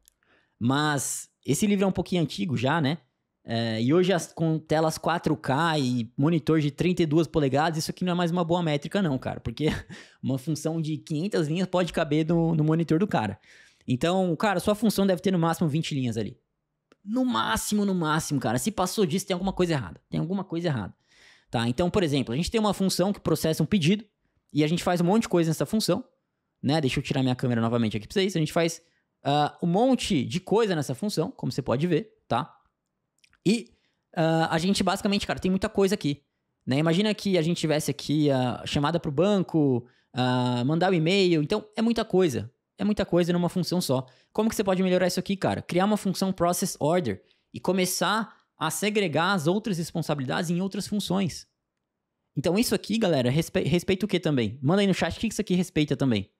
Mas esse livro é um pouquinho antigo já, né? E hoje, com telas 4K e monitor de 32 polegadas, isso aqui não é mais uma boa métrica não, cara. Porque uma função de 500 linhas pode caber no monitor do cara. Então, cara, sua função deve ter no máximo 20 linhas ali. No máximo, cara. Se passou disso, tem alguma coisa errada. Tá? Então, por exemplo, a gente tem uma função que processa um pedido e a gente faz um monte de coisa nessa função, né? Deixa eu tirar minha câmera novamente aqui pra vocês. A gente faz um monte de coisa nessa função, como você pode ver, tá? E a gente basicamente, cara, tem muita coisa aqui, né? Imagina que a gente tivesse aqui a chamada pro banco, mandar o e-mail. Então, é muita coisa. É muita coisa numa função só. Como que você pode melhorar isso aqui, cara? Criar uma função process order e começar a segregar as outras responsabilidades em outras funções. Então, isso aqui, galera, respeita o que também? Manda aí no chat o que isso aqui respeita também.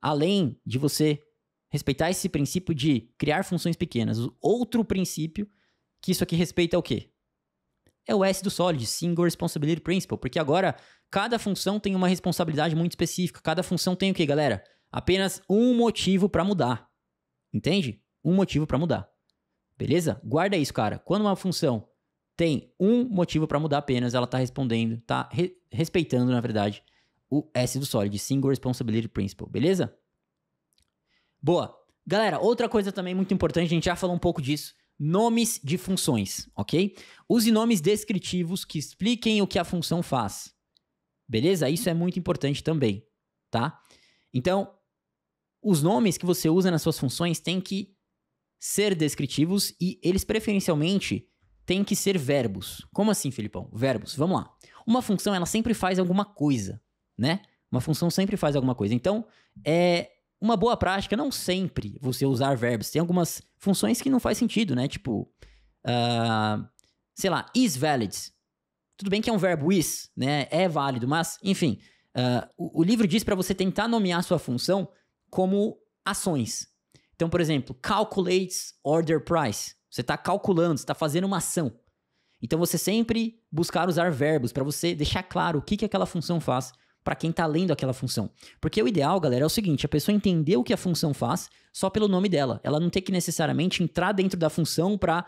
Além de você respeitar esse princípio de criar funções pequenas, o outro princípio que isso aqui respeita é o quê? É o S do Solid, Single Responsibility Principle, porque agora cada função tem uma responsabilidade muito específica. Cada função tem o quê, galera? Apenas um motivo para mudar. Entende? Um motivo para mudar. Beleza? Guarda isso, cara. Quando uma função tem um motivo para mudar apenas, ela tá respondendo, tá respeitando, na verdade, o S do Solid, Single Responsibility Principle. Beleza? Boa. Galera, outra coisa também muito importante, a gente já falou um pouco disso. Nomes de funções, ok? Use nomes descritivos que expliquem o que a função faz. Beleza? Isso é muito importante também, tá? Então, os nomes que você usa nas suas funções têm que ser descritivos e eles preferencialmente têm que ser verbos. Como assim, Felipão? Verbos. Vamos lá. Uma função, ela sempre faz alguma coisa, né? Uma função sempre faz alguma coisa. Então, é uma boa prática, não sempre você usar verbos. Tem algumas funções que não faz sentido, né? Tipo, sei lá, is valid. Tudo bem que é um verbo is, né? É válido, mas, enfim, o livro diz para você tentar nomear sua função como ações. Então, por exemplo, calculates order price. Você está calculando, você está fazendo uma ação. Então, você sempre buscar usar verbos para você deixar claro o que aquela função faz para quem está lendo aquela função. Porque o ideal, galera, é o seguinte, a pessoa entender o que a função faz só pelo nome dela. Ela não tem que necessariamente entrar dentro da função para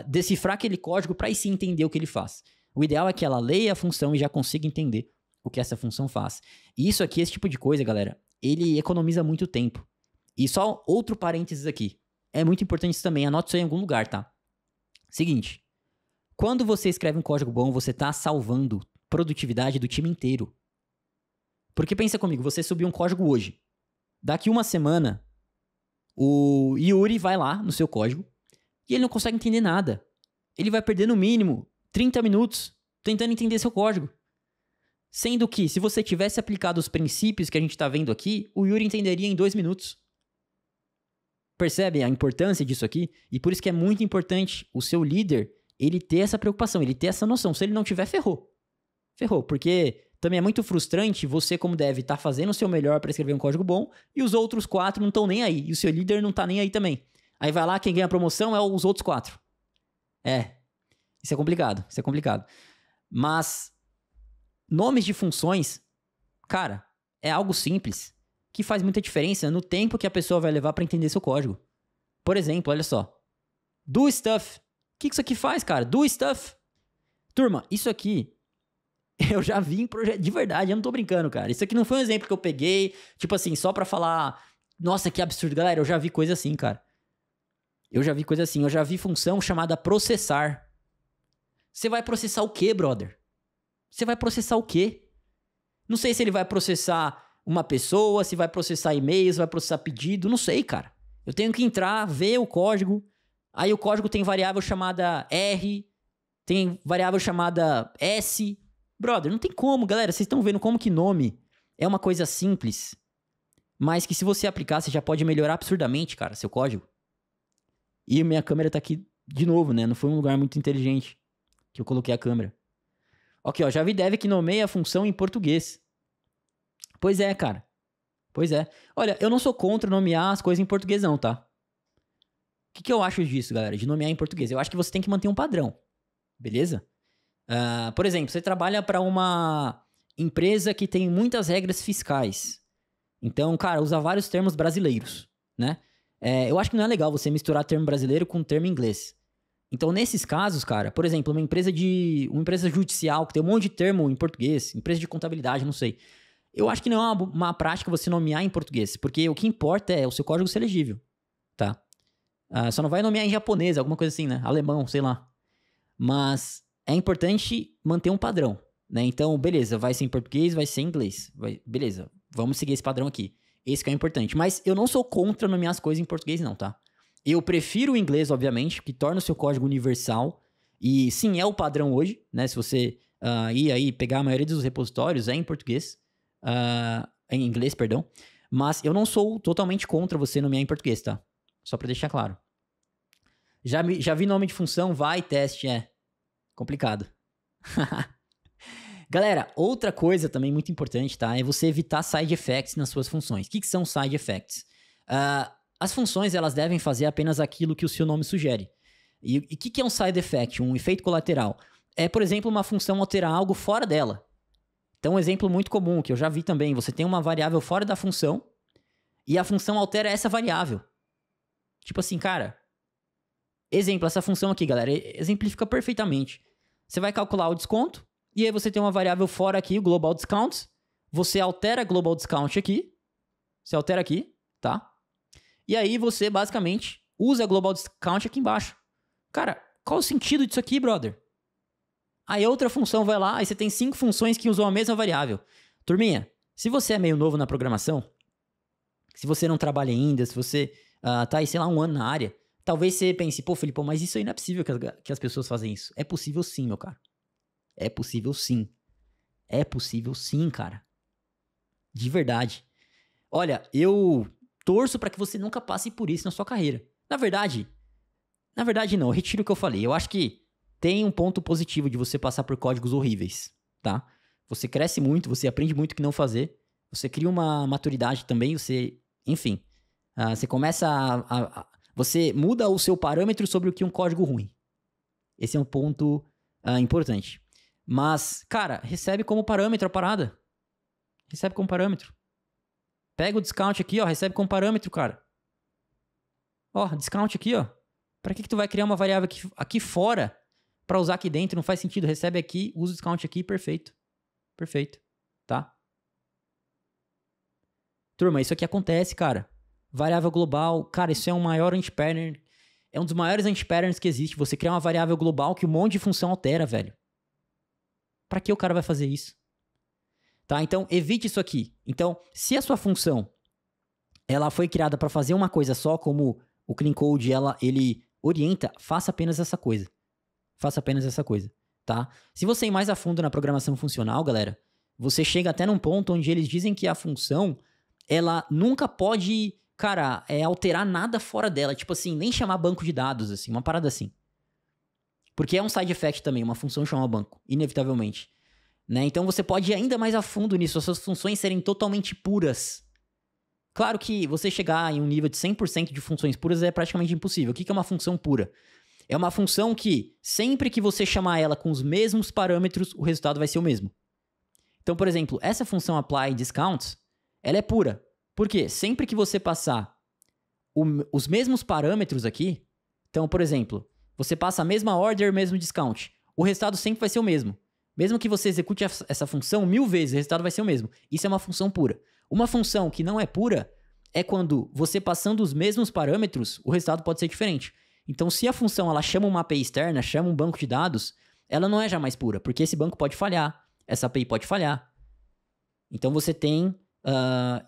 decifrar aquele código para aí sim entender o que ele faz. O ideal é que ela leia a função e já consiga entender o que essa função faz. E isso aqui, esse tipo de coisa, galera, ele economiza muito tempo. E só outro parênteses aqui. É muito importante isso também, anote isso aí em algum lugar, tá? Seguinte, quando você escreve um código bom, você tá salvando produtividade do time inteiro. Porque pensa comigo, você subiu um código hoje. Daqui uma semana, o Yuri vai lá no seu código e ele não consegue entender nada. Ele vai perder no mínimo 30 minutos tentando entender seu código. Sendo que, se você tivesse aplicado os princípios que a gente está vendo aqui, o Yuri entenderia em 2 minutos. Percebe a importância disso aqui? E por isso que é muito importante o seu líder, ele ter essa preocupação, ele ter essa noção. Se ele não tiver, ferrou. Ferrou, porque também é muito frustrante você, como deve, estar fazendo o seu melhor para escrever um código bom e os outros 4 não estão nem aí. E o seu líder não está nem aí também. Aí vai lá, quem ganha a promoção é os outros 4. Isso é complicado, isso é complicado. Mas nomes de funções, cara, é algo simples que faz muita diferença no tempo que a pessoa vai levar para entender seu código. Por exemplo, olha só. Do stuff. O que isso aqui faz, cara? Do stuff. Turma, isso aqui eu já vi em projeto de verdade, eu não tô brincando, cara. Isso aqui não foi um exemplo que eu peguei, tipo assim, só pra falar, nossa, que absurdo. Galera, eu já vi coisa assim, cara. Eu já vi função chamada processar. Você vai processar o quê, brother? Você vai processar o quê? Não sei se ele vai processar uma pessoa, se vai processar e-mails, vai processar pedido, não sei, cara. Eu tenho que entrar, ver o código, aí o código tem variável chamada R, tem variável chamada S. Brother, não tem como, galera. Vocês estão vendo como que nome é uma coisa simples, mas que se você aplicar, você já pode melhorar absurdamente, cara, seu código. E minha câmera tá aqui de novo, né? Não foi um lugar muito inteligente que eu coloquei a câmera. Ok, ó, já vi dev que nomeia a função em português. Pois é, cara. Pois é. Olha, eu não sou contra nomear as coisas em português não, tá? O que eu acho disso, galera? De nomear em português? Eu acho que você tem que manter um padrão. Beleza? Por exemplo, você trabalha para uma empresa que tem muitas regras fiscais. Então, cara, usa vários termos brasileiros, né? Eu acho que não é legal você misturar termo brasileiro com termo inglês. Então, nesses casos, cara, por exemplo, uma empresa judicial que tem um monte de termo em português, empresa de contabilidade, não sei. Eu acho que não é uma prática você nomear em português, porque o que importa é o seu código ser legível, tá? Só não vai nomear em japonês, alguma coisa assim, né? Alemão, sei lá. Mas é importante manter um padrão, né? Então, beleza, vai ser em português, vai ser em inglês. Beleza, vamos seguir esse padrão aqui. Esse que é importante. Mas eu não sou contra nomear as coisas em português, não, tá? Eu prefiro o inglês, obviamente, que torna o seu código universal. E sim, é o padrão hoje, né? Se você ir aí pegar a maioria dos repositórios, é em português. Em inglês, perdão. Mas eu não sou totalmente contra você nomear em português, tá? Só pra deixar claro. Já vi nome de função, vai, teste, complicado. Galera, outra coisa também muito importante, tá? É você evitar side effects nas suas funções. O que são side effects? As funções, elas devem fazer apenas aquilo que o seu nome sugere. E o que é um side effect? Um efeito colateral? É, por exemplo, uma função alterar algo fora dela. Então, um exemplo muito comum, que eu já vi também. Você tem uma variável fora da função e a função altera essa variável. Tipo assim, cara... Exemplo, essa função aqui, galera, exemplifica perfeitamente. Você vai calcular o desconto, e aí você tem uma variável fora aqui, o global discount. Você altera global discount aqui. Você altera aqui, tá? E aí você, basicamente, usa global discount aqui embaixo. Cara, qual o sentido disso aqui, brother? Aí outra função vai lá, aí você tem 5 funções que usam a mesma variável. Turminha, se você é meio novo na programação, se você não trabalha ainda, se você tá aí, sei lá, 1 ano na área, talvez você pense, pô, Felipão, mas isso aí não é possível que as pessoas fazem isso. É possível sim, meu cara. É possível sim. É possível sim, cara. De verdade. Olha, eu torço para que você nunca passe por isso na sua carreira. Na verdade não, eu retiro o que eu falei. Eu acho que tem um ponto positivo de você passar por códigos horríveis, tá? Você cresce muito, você aprende muito o que não fazer, você cria uma maturidade também, enfim, você começa você muda o seu parâmetro sobre o que é um código ruim. Esse é um ponto importante. Mas, cara, recebe como parâmetro a parada. Recebe como parâmetro. Pega o discount aqui, ó, recebe como parâmetro, cara. Ó, discount aqui, ó. Pra que tu vai criar uma variável aqui fora pra usar aqui dentro? Não faz sentido. Recebe aqui, usa o discount aqui, perfeito. Perfeito, tá? Turma, isso aqui acontece, cara. Variável global, cara, isso é um maior anti-pattern. É um dos maiores anti-patterns que existe. Você criar uma variável global que um monte de função altera, velho. Pra que o cara vai fazer isso? Tá? Então, evite isso aqui. Então, se a sua função ela foi criada para fazer uma coisa só, como o clean code ele orienta, faça apenas essa coisa. Faça apenas essa coisa, tá? Se você ir mais a fundo na programação funcional, galera, você chega até num ponto onde eles dizem que a função, ela nunca pode, cara, alterar nada fora dela. Tipo assim, nem chamar banco de dados, assim, uma parada assim. Porque é um side effect também, uma função chamar banco, inevitavelmente. Né? Então você pode ir ainda mais a fundo nisso, as suas funções serem totalmente puras. Claro que você chegar em um nível de 100% de funções puras é praticamente impossível. O que é uma função pura? É uma função que, sempre que você chamar ela com os mesmos parâmetros, o resultado vai ser o mesmo. Então, por exemplo, essa função apply discount, ela é pura. Por quê? Sempre que você passar os mesmos parâmetros aqui, então, por exemplo, você passa a mesma order, mesmo discount, o resultado sempre vai ser o mesmo. Mesmo que você execute essa função 1000 vezes, o resultado vai ser o mesmo. Isso é uma função pura. Uma função que não é pura é quando você passando os mesmos parâmetros, o resultado pode ser diferente. Então, se a função ela chama uma API externa, chama um banco de dados, ela não é jamais pura, porque esse banco pode falhar, essa API pode falhar. Então, você tem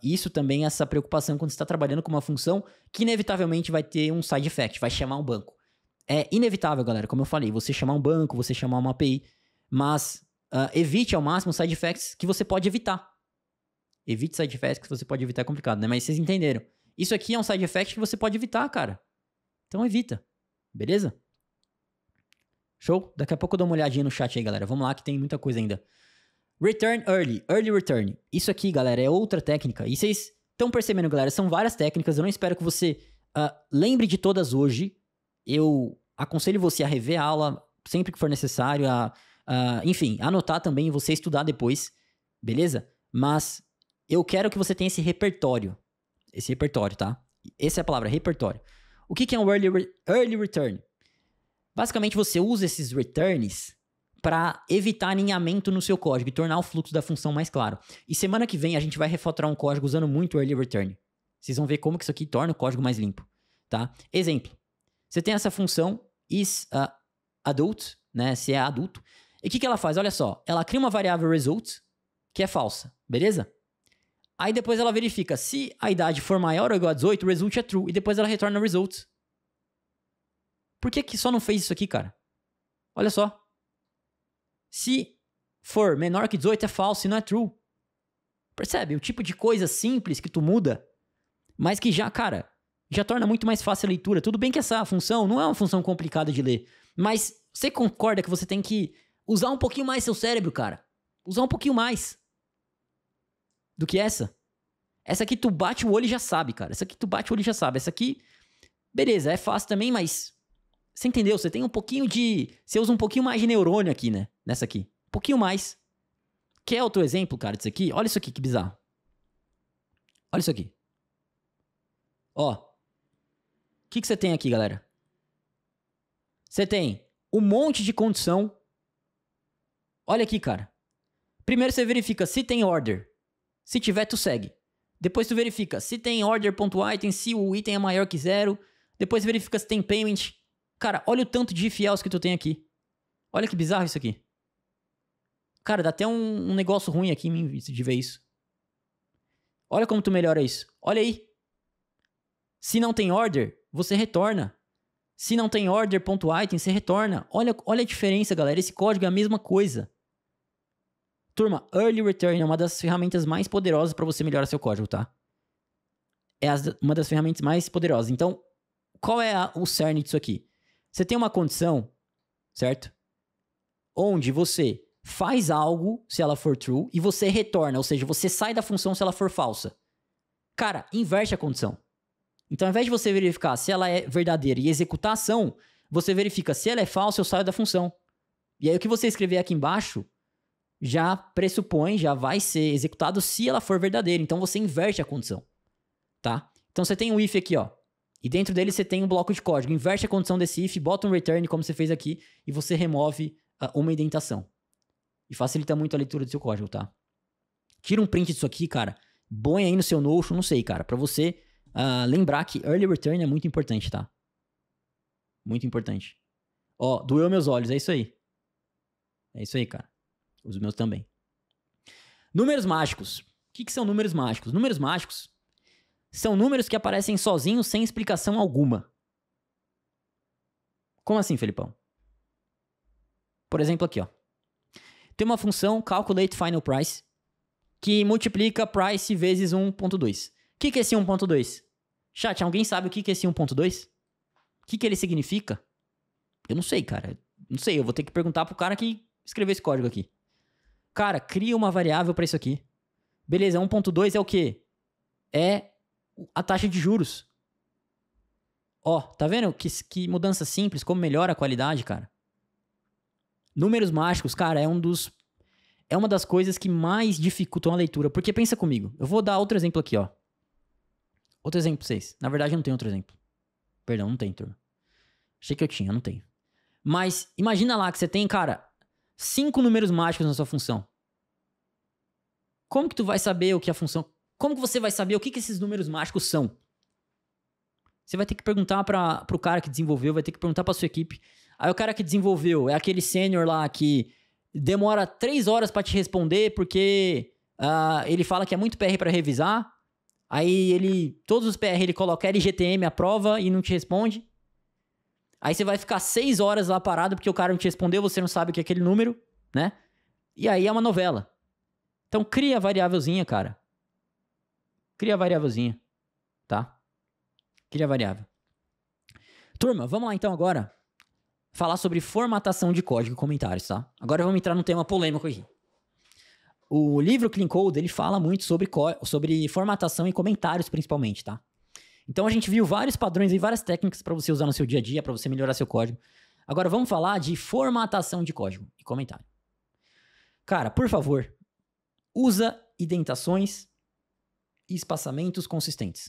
isso também, essa preocupação quando você está trabalhando com uma função que inevitavelmente vai ter um side effect, vai chamar um banco. É inevitável, galera, como eu falei, você chamar um banco, você chamar uma API, mas evite ao máximo side effects que você pode evitar. Evite side effects que você pode evitar, é complicado, né? Mas vocês entenderam. Isso aqui é um side effect que você pode evitar, cara. Então evita. Beleza? Show? Daqui a pouco eu dou uma olhadinha no chat aí, galera. Vamos lá que tem muita coisa ainda. Return early. Early return. Isso aqui, galera, é outra técnica. E vocês estão percebendo, galera, são várias técnicas. Eu não espero que você lembre de todas hoje. Eu aconselho você a rever a aula sempre que for necessário, enfim, anotar também e você estudar depois, beleza? Mas eu quero que você tenha esse repertório, tá? Essa é a palavra, repertório. O que é um early return? Basicamente, você usa esses returns para evitar alinhamento no seu código e tornar o fluxo da função mais claro. E semana que vem a gente vai refatorar um código usando muito early return. Vocês vão ver como que isso aqui torna o código mais limpo, tá? Exemplo, você tem essa função is adult, né? Se é adulto. E o que ela faz? Olha só, ela cria uma variável result que é falsa, beleza? Aí depois ela verifica se a idade for maior ou igual a 18, o result é true. E depois ela retorna o result. Por que só não fez isso aqui, cara? Olha só. Se for menor que 18 é falso e não é true. Percebe? O tipo de coisa simples que tu muda, mas que já, cara, já torna muito mais fácil a leitura. Tudo bem que essa função não é uma função complicada de ler, mas você concorda que você tem que usar um pouquinho mais seu cérebro, cara? Usar um pouquinho mais do que essa. Essa aqui tu bate o olho e já sabe, cara. Essa aqui tu bate o olho e já sabe. Essa aqui, beleza, é fácil também, mas você entendeu? Você tem um pouquinho de... Você usa um pouquinho mais de neurônio aqui, né? Nessa aqui. Um pouquinho mais. Quer outro exemplo, cara, disso aqui? Olha isso aqui, que bizarro. Olha isso aqui. Ó. O que você tem aqui, galera? Você tem um monte de condição. Olha aqui, cara. Primeiro você verifica se tem order. Se tiver, tu segue. Depois tu verifica se tem order.item, se o item é maior que 0. Depois verifica se tem payment. Cara, olha o tanto de if else que tu tem aqui. Olha que bizarro isso aqui. Cara, dá até um negócio ruim aqui em mim de ver isso. Olha como tu melhora isso. Olha aí. Se não tem order, você retorna. Se não tem order.item, você retorna. Olha a diferença, galera. Esse código é a mesma coisa. Turma, Early Return é uma das ferramentas mais poderosas para você melhorar seu código, tá? É uma das ferramentas mais poderosas. Então, qual é o cerne disso aqui? Você tem uma condição, certo? Onde você faz algo se ela for true e você retorna, ou seja, você sai da função se ela for falsa. Cara, inverte a condição. Então, ao invés de você verificar se ela é verdadeira e executar a ação, você verifica se ela é falsa, eu saio da função. E aí, o que você escrever aqui embaixo já pressupõe, já vai ser executado se ela for verdadeira. Então, você inverte a condição, tá? Então, você tem um if aqui, ó. E dentro dele, você tem um bloco de código. Inverte a condição desse if, bota um return, como você fez aqui, e você remove uma indentação. E facilita muito a leitura do seu código, tá? Tira um print disso aqui, cara. Põe aí no seu Notion, não sei, cara. Pra você lembrar que Early Return é muito importante, tá? Muito importante. Ó, doeu meus olhos, é isso aí. É isso aí, cara. Os meus também. Números mágicos. O que são números mágicos? Números mágicos são números que aparecem sozinhos sem explicação alguma. Como assim, Felipão? Por exemplo, aqui, ó. Tem uma função calculate final price que multiplica price vezes 1.2. O que é esse 1.2? Chat, alguém sabe o que é esse 1.2? O que ele significa? Eu não sei, cara. Não sei, eu vou ter que perguntar pro cara que escreveu esse código aqui. Cara, cria uma variável pra isso aqui. Beleza, 1.2 é o quê? É a taxa de juros. Ó, tá vendo que mudança simples, como melhora a qualidade, cara? Números mágicos, cara, é uma das coisas que mais dificultam a leitura. Porque pensa comigo, eu vou dar outro exemplo aqui, ó. Outro exemplo pra vocês. Na verdade, eu não tenho outro exemplo. Perdão, não tem, turma. Achei que eu tinha, não tenho. Mas imagina lá que você tem, cara, 5 números mágicos na sua função. Como que tu vai saber o que a função... Como que você vai saber o que esses números mágicos são? Você vai ter que perguntar pro cara que desenvolveu, vai ter que perguntar pra sua equipe. Aí o cara que desenvolveu é aquele sênior lá que demora 3 horas pra te responder porque ele fala que é muito PR pra revisar. Aí todos os PR ele coloca LGTM à prova e não te responde. Aí você vai ficar 6 horas lá parado porque o cara não te respondeu, você não sabe o que é aquele número, né? E aí é uma novela. Então cria a variávelzinha, cara. Cria a variávelzinha, tá? Cria a variável. Turma, vamos lá então agora falar sobre formatação de código e comentários, tá? Agora vamos entrar num tema polêmico aqui. O livro Clean Code, ele fala muito sobre formatação e comentários, principalmente, tá? Então a gente viu vários padrões e várias técnicas para você usar no seu dia a dia, para você melhorar seu código. Agora vamos falar de formatação de código e comentário. Cara, por favor, usa indentações e espaçamentos consistentes.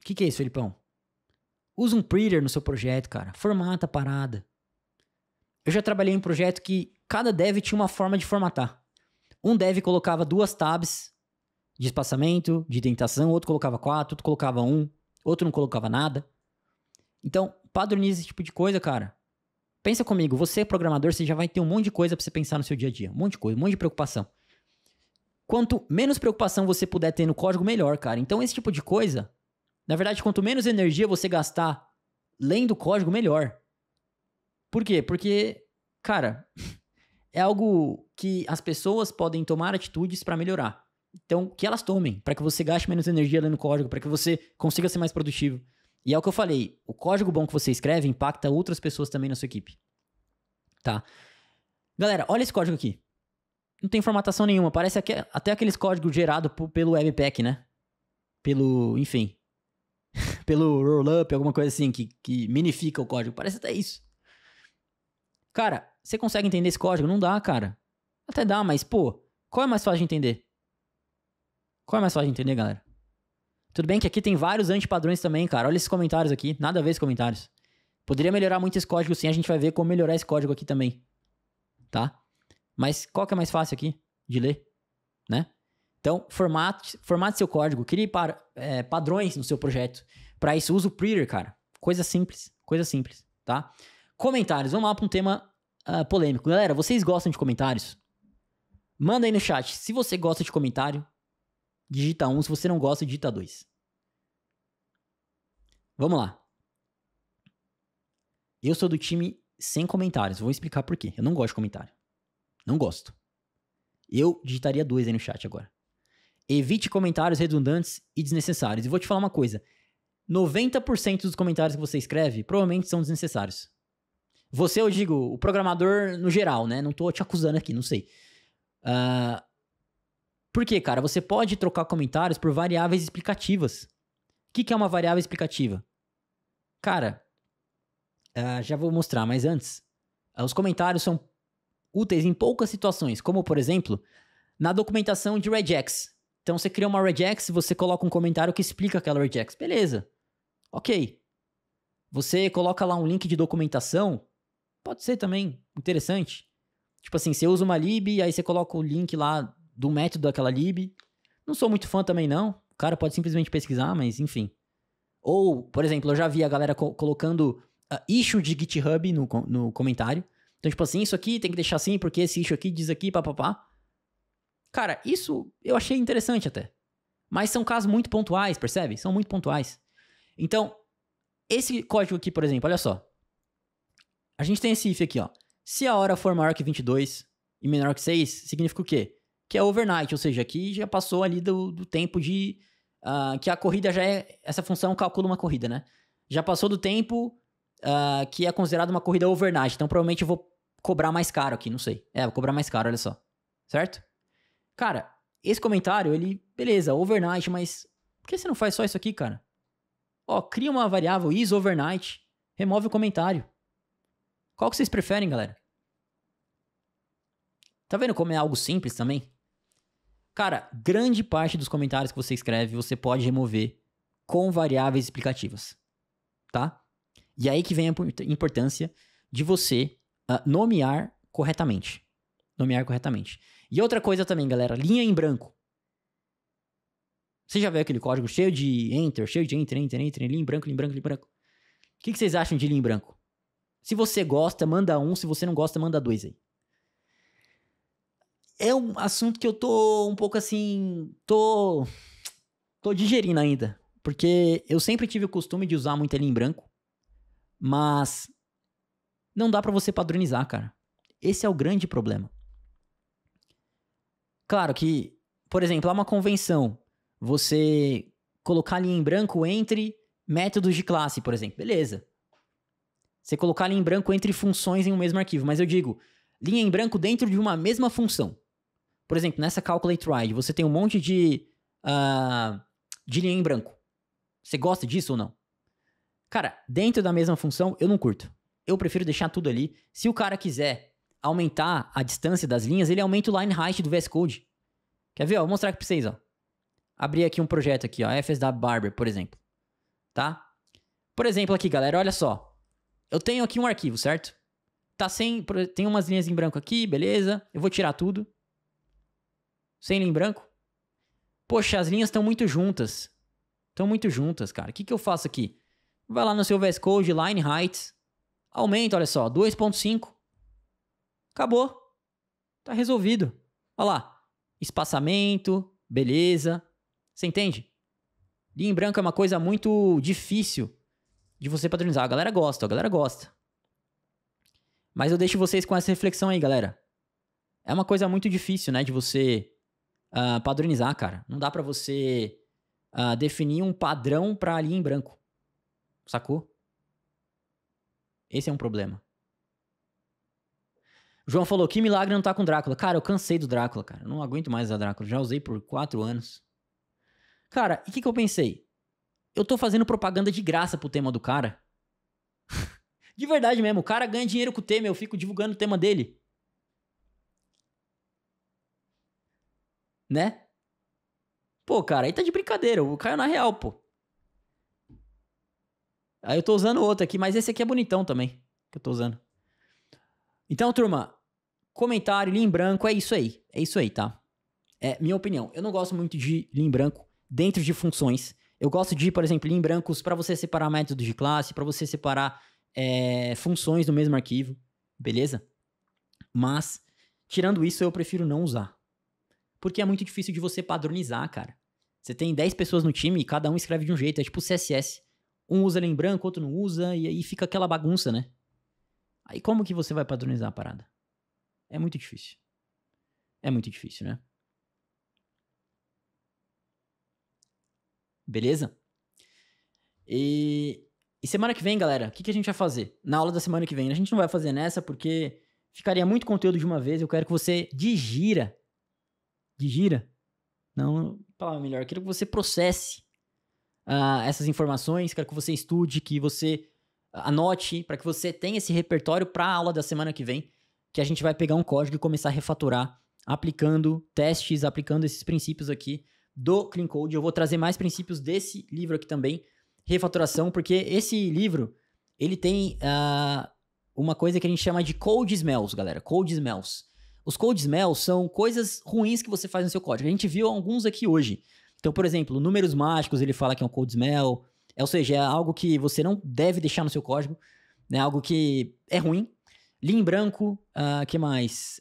O que é isso, Felipão? Usa um printer no seu projeto, cara. Formata a parada. Eu já trabalhei em um projeto que cada dev tinha uma forma de formatar. Um dev colocava 2 tabs de espaçamento, de indentação, outro colocava 4, outro colocava 1, outro não colocava nada. Então, padroniza esse tipo de coisa, cara. Pensa comigo, você é programador, você já vai ter um monte de coisa pra você pensar no seu dia a dia. Um monte de coisa, um monte de preocupação. Quanto menos preocupação você puder ter no código, melhor, cara. Então, esse tipo de coisa, na verdade, quanto menos energia você gastar lendo o código, melhor. Por quê? Porque, cara, é algo que as pessoas podem tomar atitudes pra melhorar. Então, que elas tomem, para que você gaste menos energia lendo código, para que você consiga ser mais produtivo. E é o que eu falei, o código bom que você escreve impacta outras pessoas também na sua equipe. Tá? Galera, olha esse código aqui. Não tem formatação nenhuma, parece até aqueles códigos gerados pelo Webpack, né? Enfim, pelo rollup, alguma coisa assim, que minifica o código. Parece até isso. Cara, você consegue entender esse código? Não dá, cara. Até dá, mas, pô, qual é mais fácil de entender? Qual é mais fácil de entender, galera? Tudo bem que aqui tem vários antipadrões também, cara. Olha esses comentários aqui. Nada a ver esses comentários. Poderia melhorar muito esse código sim. A gente vai ver como melhorar esse código aqui também. Tá? Mas qual que é mais fácil aqui de ler? Né? Então, formate seu código. Crie padrões no seu projeto. Para isso, usa o Prettier, cara. Coisa simples. Tá? Comentários. Vamos lá para um tema polêmico. Galera, vocês gostam de comentários? Manda aí no chat. Se você gosta de comentário, digita 1, se você não gosta, digita 2. Vamos lá. Eu sou do time sem comentários. Vou explicar por quê. Eu não gosto de comentário. Não gosto. Eu digitaria 2 aí no chat agora. Evite comentários redundantes e desnecessários. E vou te falar uma coisa. 90% dos comentários que você escreve provavelmente são desnecessários. Você, eu digo, o programador no geral, né? Não tô te acusando aqui, não sei. Por quê, cara? Você pode trocar comentários por variáveis explicativas. O que é uma variável explicativa? Cara, já vou mostrar, mas antes. Os comentários são úteis em poucas situações, como, por exemplo, na documentação de regex. Então, você cria uma regex e você coloca um comentário que explica aquela regex. Beleza. Ok. Você coloca lá um link de documentação. Pode ser também interessante. Tipo assim, você usa uma lib, aí você coloca o link lá do método daquela lib. Não sou muito fã também, não. O cara pode simplesmente pesquisar, mas enfim. Ou, por exemplo, eu já vi a galera colocando issue de GitHub no comentário. Então, tipo assim, isso aqui tem que deixar assim, porque esse issue aqui diz aqui, papapá. Cara, isso eu achei interessante até. Mas são casos muito pontuais, percebe? São muito pontuais. Então, esse código aqui, por exemplo, olha só. A gente tem esse if aqui, ó. Se a hora for maior que 22 e menor que 6, significa o quê? Que é overnight, ou seja, aqui já passou ali do tempo de... que a corrida já é... Essa função calcula uma corrida, né? Já passou do tempo que é considerado uma corrida overnight. Então, provavelmente eu vou cobrar mais caro aqui, não sei. Vou cobrar mais caro, olha só. Certo? Cara, esse comentário, ele... Beleza, overnight, mas... Por que você não faz só isso aqui, cara? Ó, cria uma variável isOvernight, remove o comentário. Qual que vocês preferem, galera? Tá vendo como é algo simples também? Cara, grande parte dos comentários que você escreve, você pode remover com variáveis explicativas, tá? E aí que vem a importância de você nomear corretamente. Nomear corretamente. E outra coisa também, galera, linha em branco. Você já viu aquele código cheio de enter, linha em branco, linha em branco, linha em branco? O que vocês acham de linha em branco? Se você gosta, manda 1. Se você não gosta, manda 2 aí. É um assunto que eu tô um pouco assim... Tô digerindo ainda. Porque eu sempre tive o costume de usar muita linha em branco. Mas não dá pra você padronizar, cara. Esse é o grande problema. Claro que, por exemplo, há uma convenção. Você colocar linha em branco entre métodos de classe, por exemplo. Beleza. Você colocar linha em branco entre funções em um mesmo arquivo. Mas eu digo, linha em branco dentro de uma mesma função. Por exemplo, nessa calculate ride, você tem um monte de linha em branco. Você gosta disso ou não? Cara, dentro da mesma função, eu não curto. Eu prefiro deixar tudo ali. Se o cara quiser aumentar a distância das linhas, ele aumenta o line height do VS Code. Quer ver? Ó, vou mostrar aqui pra vocês, ó. Abrir aqui um projeto aqui, ó, FSW Barber, por exemplo. Tá? Por exemplo aqui, galera, olha só. Eu tenho aqui um arquivo, certo? Tem umas linhas em branco aqui, beleza. Eu vou tirar tudo. Sem linha em branco. Poxa, as linhas estão muito juntas. Estão muito juntas, cara. O que eu faço aqui? Vai lá no seu VS Code, line height. Aumenta, olha só, 2.5. Acabou. Tá resolvido. Olha lá. Espaçamento, beleza. Você entende? Linha em branco é uma coisa muito difícil de você padronizar. A galera gosta. Mas eu deixo vocês com essa reflexão aí, galera. É uma coisa muito difícil, né, de você padronizar, cara. Não dá pra você definir um padrão pra linha em branco. Sacou? Esse é um problema. O João falou, que milagre não tá com Drácula. Cara, eu cansei do Drácula, cara. Eu não aguento mais a Drácula. Já usei por 4 anos. Cara, e o que eu pensei? Eu tô fazendo propaganda de graça pro tema do cara. De verdade mesmo. O cara ganha dinheiro com o tema. Eu fico divulgando o tema dele. Né? Pô, cara, aí tá de brincadeira. Eu caio na real, pô. Aí eu tô usando outro aqui, mas esse aqui é bonitão também. Que eu tô usando. Então, turma, comentário, linha em branco, é isso aí. É isso aí, tá? É minha opinião. Eu não gosto muito de linha em branco dentro de funções. Eu gosto de, por exemplo, linha em brancos para você separar métodos de classe, para você separar funções do mesmo arquivo. Beleza? Mas, tirando isso, eu prefiro não usar. Porque é muito difícil de você padronizar, cara. Você tem 10 pessoas no time e cada um escreve de um jeito. É tipo CSS. Um usa linha em branco, outro não usa, e aí fica aquela bagunça, né? Aí como que você vai padronizar a parada? É muito difícil. É muito difícil, né? Beleza? E semana que vem, galera, o que a gente vai fazer? Na aula da semana que vem, a gente não vai fazer nessa porque ficaria muito conteúdo de uma vez. Eu quero que você digira. Não, palavra melhor. Eu quero que você processe essas informações. Quero que você estude, que você anote, para que você tenha esse repertório para a aula da semana que vem, que a gente vai pegar um código e começar a refatorar, aplicando testes, aplicando esses princípios aqui do Clean Code. Eu vou trazer mais princípios desse livro aqui também, refatoração, porque esse livro, ele tem uma coisa que a gente chama de Code Smells, galera. Code Smells. Os Code Smells são coisas ruins que você faz no seu código. A gente viu alguns aqui hoje. Então, por exemplo, números mágicos, ele fala que é um Code Smell. Ou seja, é algo que você não deve deixar no seu código. Né? Algo que é ruim. Linha em branco, que mais?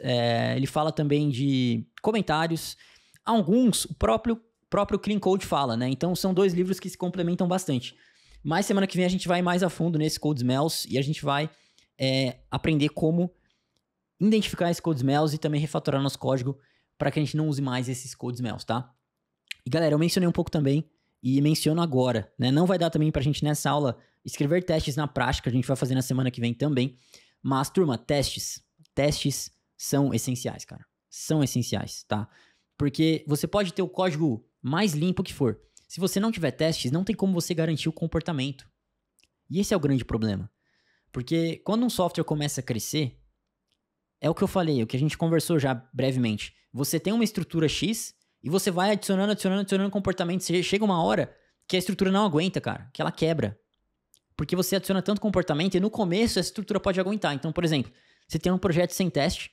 Ele fala também de comentários. Alguns, o próprio Clean Code fala, né? Então, são dois livros que se complementam bastante. Mas semana que vem a gente vai mais a fundo nesse Code Smells e a gente vai aprender como identificar esses Code Smells e também refatorar nosso código para que a gente não use mais esses Code Smells, tá? E galera, eu mencionei um pouco também e menciono agora, né? Não vai dar também pra gente nessa aula escrever testes na prática, a gente vai fazer na semana que vem também. Mas, turma, testes são essenciais, cara. São essenciais, tá? Porque você pode ter o código mais limpo que for. Se você não tiver testes, não tem como você garantir o comportamento. E esse é o grande problema. Porque quando um software começa a crescer, é o que eu falei, o que a gente conversou já brevemente. Você tem uma estrutura X e você vai adicionando comportamento. Chega uma hora que a estrutura não aguenta, cara, que ela quebra. Porque você adiciona tanto comportamento e no começo essa estrutura pode aguentar. Então, por exemplo, você tem um projeto sem teste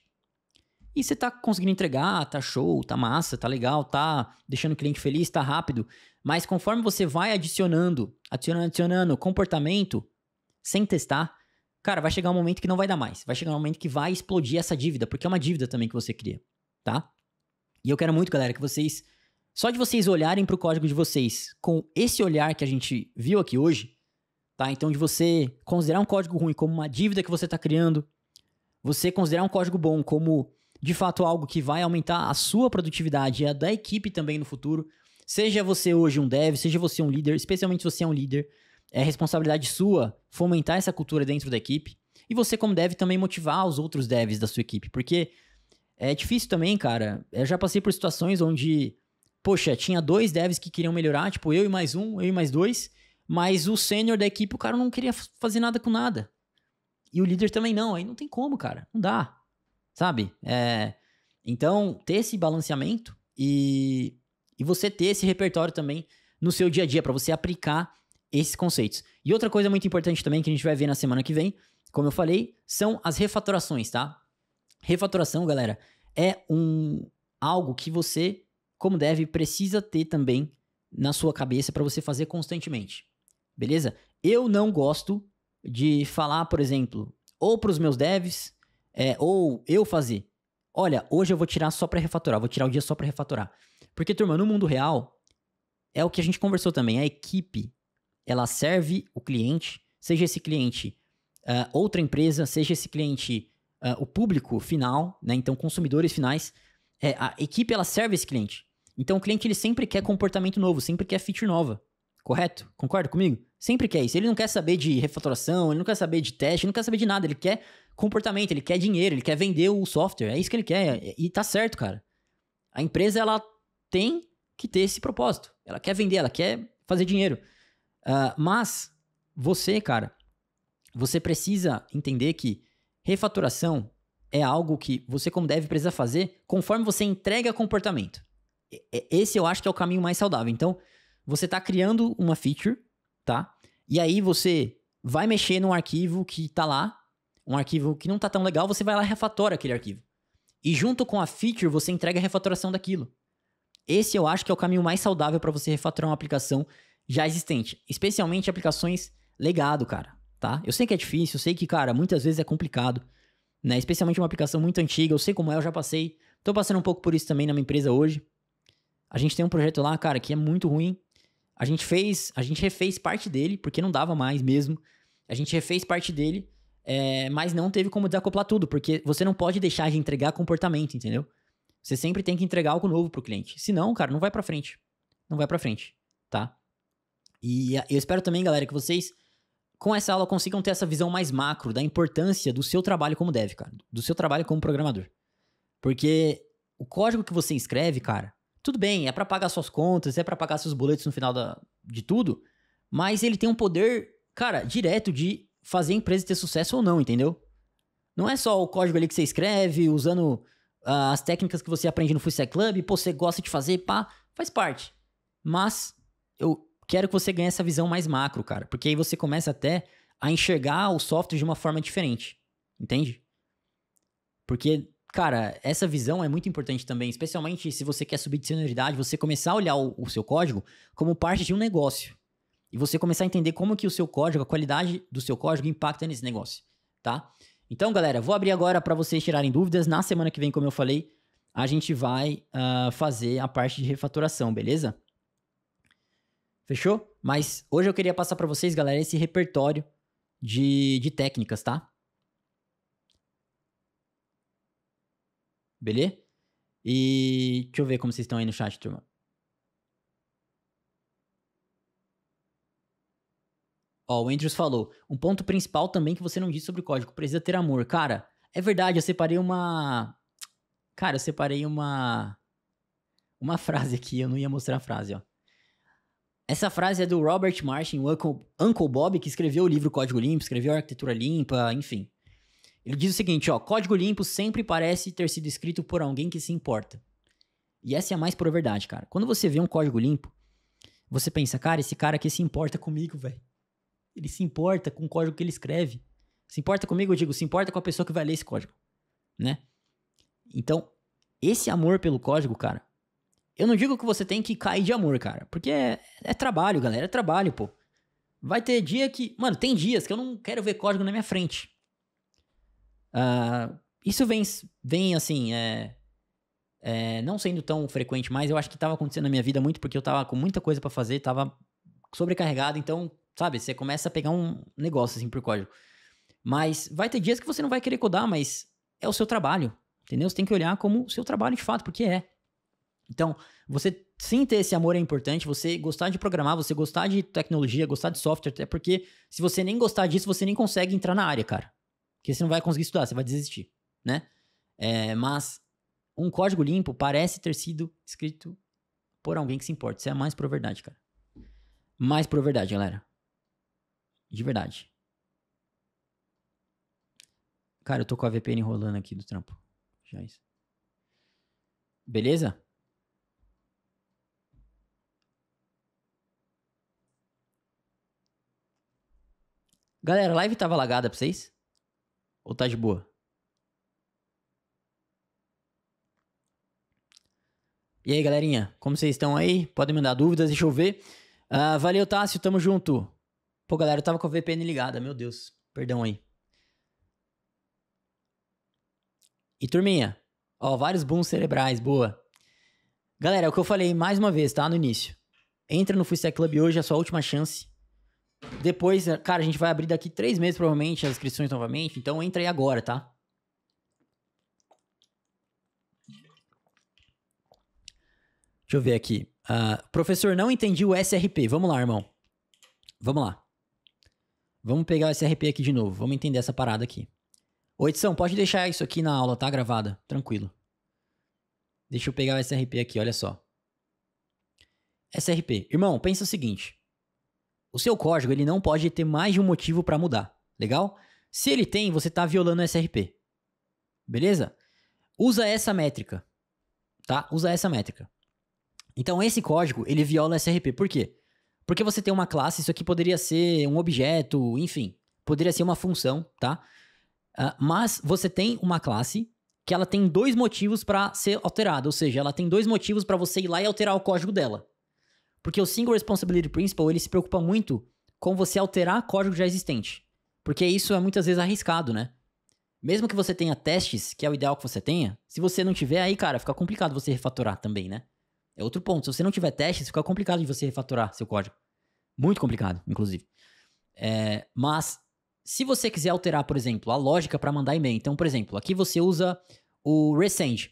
e você tá conseguindo entregar, tá show, tá massa, tá legal, tá deixando o cliente feliz, tá rápido. Mas conforme você vai adicionando comportamento sem testar, cara, vai chegar um momento que não vai dar mais. Vai chegar um momento que vai explodir essa dívida, porque é uma dívida também que você cria, tá? E eu quero muito, galera, que vocês... Só de vocês olharem pro código de vocês com esse olhar que a gente viu aqui hoje, tá? Então, de você considerar um código ruim como uma dívida que você tá criando, você considerar um código bom como, de fato, algo que vai aumentar a sua produtividade e a da equipe também no futuro. Seja você hoje um dev, seja você um líder, especialmente se você é um líder, é responsabilidade sua fomentar essa cultura dentro da equipe. E você, como dev, também motivar os outros devs da sua equipe. Porque é difícil também, cara. Eu já passei por situações onde, poxa, tinha 2 devs que queriam melhorar, tipo, eu e mais 2, mas o sênior da equipe, o cara não queria fazer nada com nada. E o líder também não. Aí não tem como, cara. Não dá. Sabe? Então, ter esse balanceamento e você ter esse repertório também no seu dia a dia, para você aplicar esses conceitos. E outra coisa muito importante também que a gente vai ver na semana que vem, como eu falei, são as refatorações, tá? Refatoração, galera, é algo que você, como dev, precisa ter também na sua cabeça para você fazer constantemente. Beleza? Eu não gosto de falar, por exemplo, ou para os meus devs, ou eu fazer. Olha, hoje eu vou tirar só para refatorar, vou tirar o dia só para refatorar. Porque, turma, no mundo real, é o que a gente conversou também, a equipe, ela serve o cliente, seja esse cliente outra empresa, seja esse cliente o público final, né? Então consumidores finais, a equipe ela serve esse cliente. Então o cliente ele sempre quer comportamento novo, sempre quer feature nova, correto? Concorda comigo? Sempre quer isso. Ele não quer saber de refatoração, ele não quer saber de teste, ele não quer saber de nada, ele quer comportamento, ele quer dinheiro, ele quer vender o software, é isso que ele quer, e tá certo, cara. A empresa ela tem que ter esse propósito, ela quer vender, ela quer fazer dinheiro. Mas você, cara, você precisa entender que refatoração é algo que você, como dev, precisa fazer conforme você entrega comportamento. Esse eu acho que é o caminho mais saudável. Então, você está criando uma feature, tá? E aí você vai mexer num arquivo que tá lá, um arquivo que não tá tão legal, você vai lá e refatora aquele arquivo. E junto com a feature, você entrega a refatoração daquilo. Esse eu acho que é o caminho mais saudável para você refatorar uma aplicação já existente. Especialmente aplicações legado, cara, tá? Eu sei que é difícil, eu sei que, cara, muitas vezes é complicado, né? Especialmente uma aplicação muito antiga, eu sei como é, eu já passei. Tô passando um pouco por isso também na minha empresa hoje. A gente tem um projeto lá, cara, que é muito ruim. A gente refez parte dele, porque não dava mais mesmo. A gente refez parte dele, mas não teve como desacoplar tudo, porque você não pode deixar de entregar comportamento, entendeu? Você sempre tem que entregar algo novo pro cliente. Senão, cara, não vai pra frente. Não vai pra frente, tá? E eu espero também, galera, que vocês, com essa aula, consigam ter essa visão mais macro da importância do seu trabalho como dev, cara. Do seu trabalho como programador. Porque o código que você escreve, cara, tudo bem, é pra pagar suas contas, é pra pagar seus boletos no final de tudo, mas ele tem um poder, cara, direto de fazer a empresa ter sucesso ou não, entendeu? Não é só o código ali que você escreve, usando as técnicas que você aprende no Full Stack Club, pô, você gosta de fazer, pá, faz parte. Mas eu quero que você ganhe essa visão mais macro, cara, porque aí você começa até a enxergar o software de uma forma diferente, entende? Porque, cara, essa visão é muito importante também, especialmente se você quer subir de senioridade, você começar a olhar o seu código como parte de um negócio. E você começar a entender como que o seu código, a qualidade do seu código impacta nesse negócio, tá? Então, galera, vou abrir agora para vocês tirarem dúvidas. Na semana que vem, como eu falei, a gente vai fazer a parte de refatoração, beleza? Fechou? Mas hoje eu queria passar para vocês, galera, esse repertório de técnicas, tá? Beleza? E deixa eu ver como vocês estão aí no chat, turma. Ó, o Andrews falou, um ponto principal também que você não disse sobre o código, precisa ter amor. Cara, é verdade, eu separei uma... Cara, eu separei uma frase aqui, eu não ia mostrar a frase, ó. Essa frase é do Robert Martin, o Uncle Bob, que escreveu o livro Código Limpo, escreveu a Arquitetura Limpa, enfim. Ele diz o seguinte, ó, código limpo sempre parece ter sido escrito por alguém que se importa. E essa é a mais pura verdade, cara. Quando você vê um código limpo, você pensa, cara, esse cara aqui se importa comigo, velho. Ele se importa com o código que ele escreve. Se importa comigo, eu digo, se importa com a pessoa que vai ler esse código, né? Então, esse amor pelo código, cara, eu não digo que você tem que cair de amor, cara, porque é trabalho, galera, é trabalho, pô. Vai ter dia que... Mano, tem dias que eu não quero ver código na minha frente. Isso vem assim, não sendo tão frequente mais, eu acho que tava acontecendo na minha vida muito porque eu tava com muita coisa pra fazer, tava sobrecarregado, então, sabe, você começa a pegar um negócio assim por código. Mas vai ter dias que você não vai querer codar, mas é o seu trabalho, entendeu? Você tem que olhar como o seu trabalho de fato, porque é. Então, você sim ter esse amor é importante, você gostar de programar, você gostar de tecnologia, gostar de software, até porque se você nem gostar disso, você nem consegue entrar na área, cara. Porque você não vai conseguir estudar, você vai desistir, né? Mas um código limpo parece ter sido escrito por alguém que se importa. Isso é a mais pura verdade, cara. Mais pura verdade, galera. De verdade. Cara, eu tô com a VPN rolando aqui do trampo. Já isso. Beleza? Galera, a live tava lagada pra vocês? Ou tá de boa? E aí, galerinha? Como vocês estão aí? Podem mandar dúvidas, deixa eu ver. Valeu, Tássio, tamo junto. Pô, galera, eu tava com a VPN ligada, meu Deus. Perdão aí. E turminha, ó, vários booms cerebrais, boa. Galera, é o que eu falei mais uma vez, tá? No início. Entra no Full Stack Club hoje, é a sua última chance. Depois, cara, a gente vai abrir daqui 3 meses, provavelmente, as inscrições novamente. Então entra aí agora, tá? Deixa eu ver aqui. Professor, não entendi o SRP. Vamos lá, irmão. Vamos lá. Vamos pegar o SRP aqui de novo. Vamos entender essa parada aqui. Ô, edição, pode deixar isso aqui na aula, tá? Gravada. Tranquilo. Deixa eu pegar o SRP aqui, olha só. SRP. Irmão, pensa o seguinte. O seu código, ele não pode ter mais de um motivo para mudar. Legal? Se ele tem, você tá violando o SRP. Beleza? Usa essa métrica. Tá? Usa essa métrica. Então, esse código, ele viola o SRP. Por quê? Porque você tem uma classe, isso aqui poderia ser um objeto, enfim. Poderia ser uma função, tá? Mas você tem uma classe que ela tem 2 motivos para ser alterada. Ou seja, ela tem 2 motivos para você ir lá e alterar o código dela. Porque o Single Responsibility Principle, ele se preocupa muito com você alterar código já existente. Porque isso é muitas vezes arriscado, né? Mesmo que você tenha testes, que é o ideal que você tenha, se você não tiver, aí, cara, fica complicado você refatorar também, né? É outro ponto. Se você não tiver testes, fica complicado de você refatorar seu código. Muito complicado, inclusive. Mas, se você quiser alterar, por exemplo, a lógica para mandar e-mail. Então, por exemplo, aqui você usa o resend.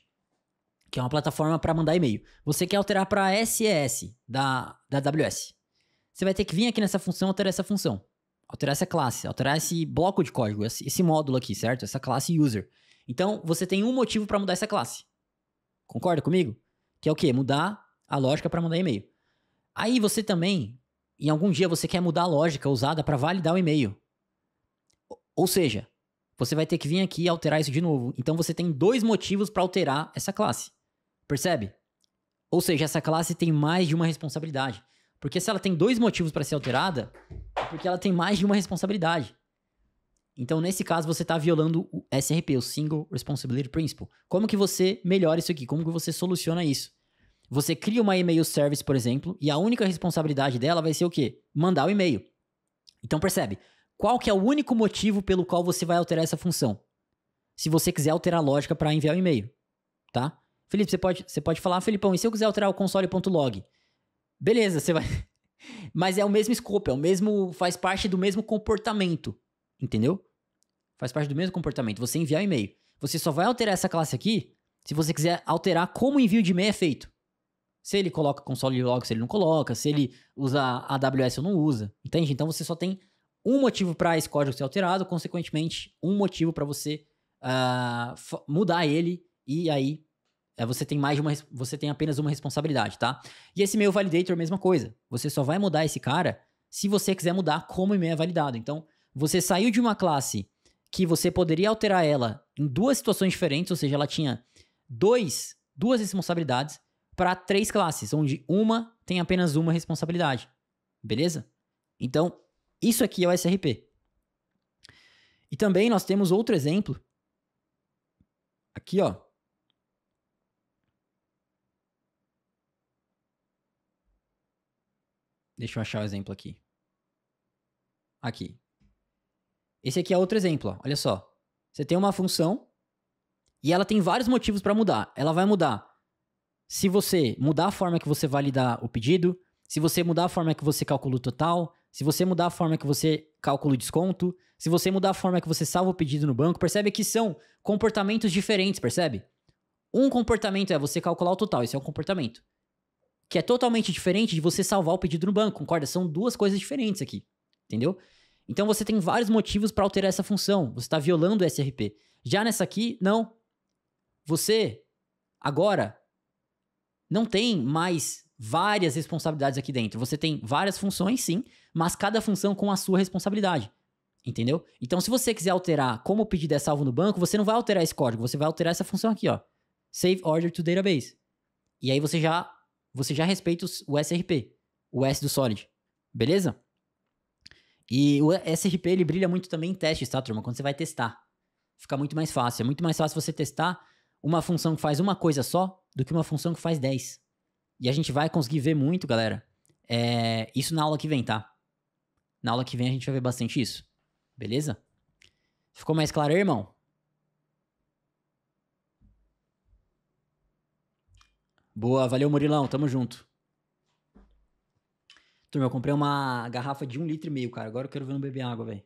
que é uma plataforma para mandar e-mail. Você quer alterar para SES da AWS. Você vai ter que vir aqui nessa função, alterar essa função. Alterar essa classe, alterar esse bloco de código, esse módulo aqui, certo? Essa classe user. Então, você tem um motivo para mudar essa classe. Concorda comigo? Que é o quê? Mudar a lógica para mandar e-mail. Aí você também, em algum dia, você quer mudar a lógica usada para validar o e-mail. Ou seja, você vai ter que vir aqui e alterar isso de novo. Então, você tem 2 motivos para alterar essa classe. Percebe? Ou seja, essa classe tem mais de uma responsabilidade. Porque se ela tem 2 motivos para ser alterada, é porque ela tem mais de uma responsabilidade. Então, nesse caso, você está violando o SRP, o Single Responsibility Principle. Como que você melhora isso aqui? Como que você soluciona isso? Você cria uma email service, por exemplo, e a única responsabilidade dela vai ser o quê? Mandar o e-mail. Então, percebe? Qual que é o único motivo pelo qual você vai alterar essa função? Se você quiser alterar a lógica para enviar o e-mail, tá? Felipe, você pode falar, Felipão, e se eu quiser alterar o console.log? Beleza, você vai... Mas é o mesmo scope, faz parte do mesmo comportamento, entendeu? Faz parte do mesmo comportamento, você enviar o e-mail. Você só vai alterar essa classe aqui se você quiser alterar como o envio de e-mail é feito. Se ele coloca console log, se ele não coloca, se ele usa AWS ou não usa, entende? Então você só tem um motivo para esse código ser alterado, consequentemente, um motivo para você mudar ele, e aí você tem apenas uma responsabilidade, tá? E esse e-mail validator, mesma coisa. Você só vai mudar esse cara se você quiser mudar como o e-mail é validado. Então, você saiu de uma classe que você poderia alterar ela em 2 situações diferentes, ou seja, ela tinha duas responsabilidades, para 3 classes, onde uma tem apenas uma responsabilidade. Beleza? Então, isso aqui é o SRP. E também nós temos outro exemplo. Aqui, ó. Deixa eu achar o exemplo aqui. Aqui. Esse aqui é outro exemplo, ó. Olha só. Você tem uma função e ela tem vários motivos para mudar. Ela vai mudar se você mudar a forma que você validar o pedido, se você mudar a forma que você calcula o total, se você mudar a forma que você calcula o desconto, se você mudar a forma que você salva o pedido no banco. Percebe que são comportamentos diferentes, percebe? Um comportamento é você calcular o total, esse é um comportamento. Que é totalmente diferente de você salvar o pedido no banco, concorda? São 2 coisas diferentes aqui, entendeu? Então você tem vários motivos para alterar essa função. Você está violando o SRP. Já nessa aqui, não. Você, agora, não tem mais várias responsabilidades aqui dentro. Você tem várias funções, sim, mas cada função com a sua responsabilidade. Entendeu? Então, se você quiser alterar como o pedido é salvo no banco, você não vai alterar esse código, você vai alterar essa função aqui, ó. Save Order to Database. E aí você já respeita o SRP, o S do Solid. Beleza? E o SRP, ele brilha muito também em testes, tá, turma? Quando você vai testar. Fica muito mais fácil. É muito mais fácil você testar uma função que faz uma coisa só do que uma função que faz 10. E a gente vai conseguir ver muito, galera, isso na aula que vem, tá? Na aula que vem a gente vai ver bastante isso. Beleza? Ficou mais claro aí, irmão? Boa, valeu, Murilão. Tamo junto. Turma, eu comprei uma garrafa de 1,5 litro, cara. Agora eu quero ver não beber água, velho.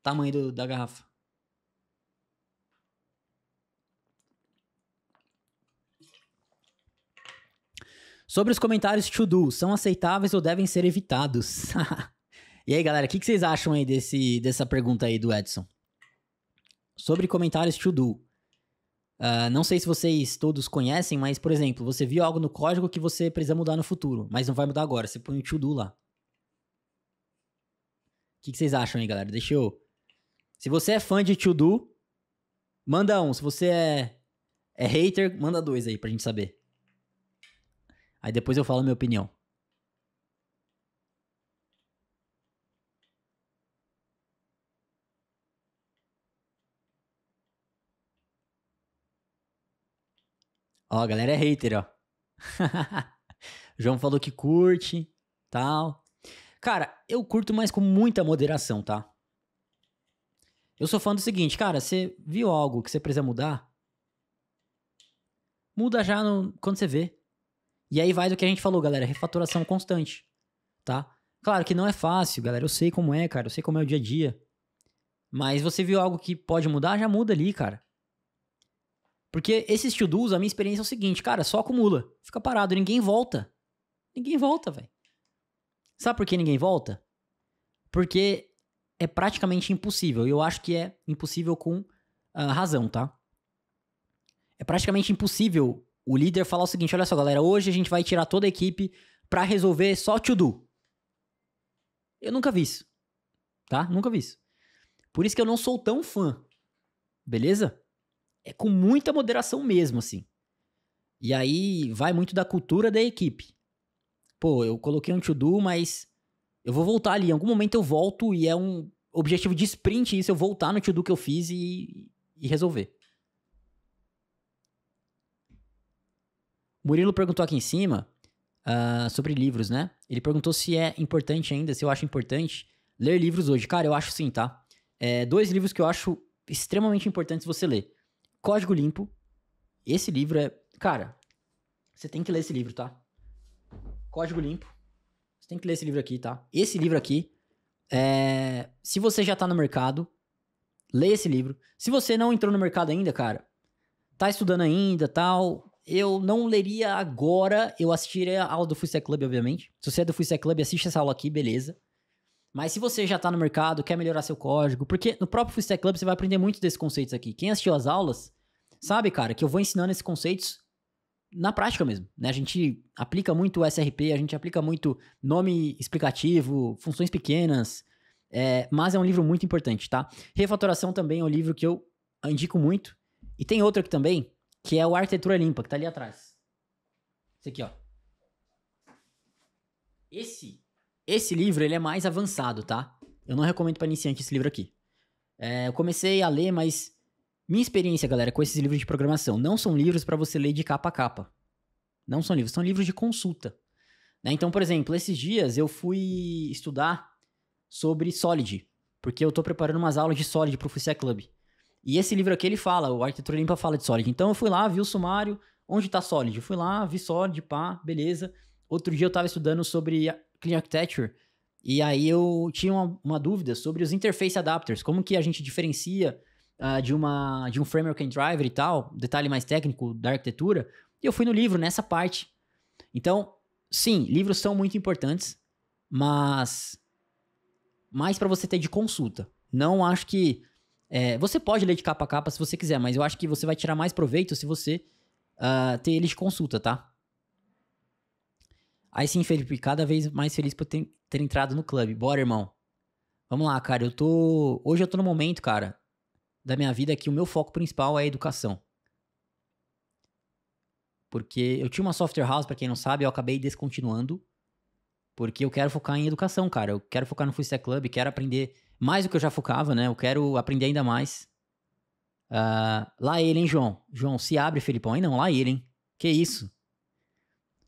Tamanho da garrafa. Sobre os comentários to do, são aceitáveis ou devem ser evitados? E aí, galera, o que vocês acham aí dessa pergunta aí do Edson? Sobre comentários to do. Não sei se vocês todos conhecem, mas, por exemplo, você viu algo no código que você precisa mudar no futuro, mas não vai mudar agora, você põe o to do lá. O que vocês acham aí, galera? Se você é fã de to do, manda 1. Se você é hater, manda 2 aí pra gente saber. Aí depois eu falo a minha opinião. Ó, a galera é hater, ó. João falou que curte, tal. Cara, eu curto, mas com muita moderação, tá? Eu sou fã do seguinte, cara, você viu algo que você precisa mudar? Muda já quando você vê. E aí vai do que a gente falou, galera, refatoração constante, tá? Claro que não é fácil, galera, eu sei como é, cara, eu sei como é o dia a dia. Mas você viu algo que pode mudar, já muda ali, cara. Porque esses to-dos, a minha experiência é o seguinte, cara, só acumula. Fica parado, ninguém volta. Ninguém volta, velho. Sabe por que ninguém volta? Porque é praticamente impossível. E eu acho que é impossível com razão, tá? É praticamente impossível o líder falar o seguinte, olha só, galera, hoje a gente vai tirar toda a equipe pra resolver só to-do. Eu nunca vi isso, tá? Nunca vi isso. Por isso que eu não sou tão fã, beleza? É com muita moderação mesmo, assim. E aí vai muito da cultura da equipe. Pô, eu coloquei um to-do, mas eu vou voltar ali. Em algum momento eu volto e é um objetivo de sprint isso, eu voltar no to-do que eu fiz e resolver. O Murilo perguntou aqui em cima sobre livros, né? Ele perguntou se é importante ainda, se eu acho importante ler livros hoje. Cara, eu acho sim, tá? 2 livros que eu acho extremamente importantes você ler. Código Limpo. Esse livro é... Cara, você tem que ler esse livro, tá? Código Limpo. Você tem que ler esse livro aqui, tá? Esse livro aqui, se você já tá no mercado, lê esse livro. Se você não entrou no mercado ainda, cara, tá estudando ainda, tal, eu não leria agora, eu assistiria a aula do Full Stack Club, obviamente. Se você é do Full Stack Club, assiste essa aula aqui, beleza. Mas se você já tá no mercado, quer melhorar seu código, porque no próprio Full Stack Club você vai aprender muito desses conceitos aqui. Quem assistiu as aulas, sabe, cara, que eu vou ensinando esses conceitos na prática mesmo, né? A gente aplica muito o SRP, a gente aplica muito nome explicativo, funções pequenas, mas é um livro muito importante, tá? Refatoração também é um livro que eu indico muito. E tem outro aqui também, que é o Arquitetura Limpa, que tá ali atrás. Esse aqui, ó. Esse livro, ele é mais avançado, tá? Eu não recomendo para iniciante esse livro aqui. Eu comecei a ler, mas minha experiência, galera, com esses livros de programação não são livros para você ler de capa a capa. Não são livros, são livros de consulta. Né? Então, por exemplo, esses dias eu fui estudar sobre Solid, porque eu tô preparando umas aulas de Solid pro Full Stack Club. E esse livro aqui, ele fala, o Arquitetura Limpa fala de Solid. Então eu fui lá, vi o sumário, onde tá Solid? Eu fui lá, vi Solid, pá, beleza. Outro dia eu tava estudando sobre Clean Architecture, e aí eu tinha uma dúvida sobre os Interface Adapters, como que a gente diferencia de um Framework and Driver e tal, detalhe mais técnico da arquitetura, e eu fui no livro, nessa parte. Então, sim, livros são muito importantes, mas mais para você ter de consulta. Não acho que... você pode ler de capa a capa se você quiser, mas eu acho que você vai tirar mais proveito se você ter ele de consulta, tá? Aí sim, Felipe, cada vez mais feliz por ter entrado no clube. Bora, irmão. Vamos lá, cara. Hoje eu tô no momento, cara, da minha vida que o meu foco principal é a educação. Porque eu tinha uma software house, pra quem não sabe, eu acabei descontinuando. Porque eu quero focar em educação, cara. Eu quero focar no Full Stack Club, quero aprender mais do que eu já focava, né? Eu quero aprender ainda mais. Lá ele, hein, João? João, se abre, Felipão. Aí não, lá ele, hein? Que isso?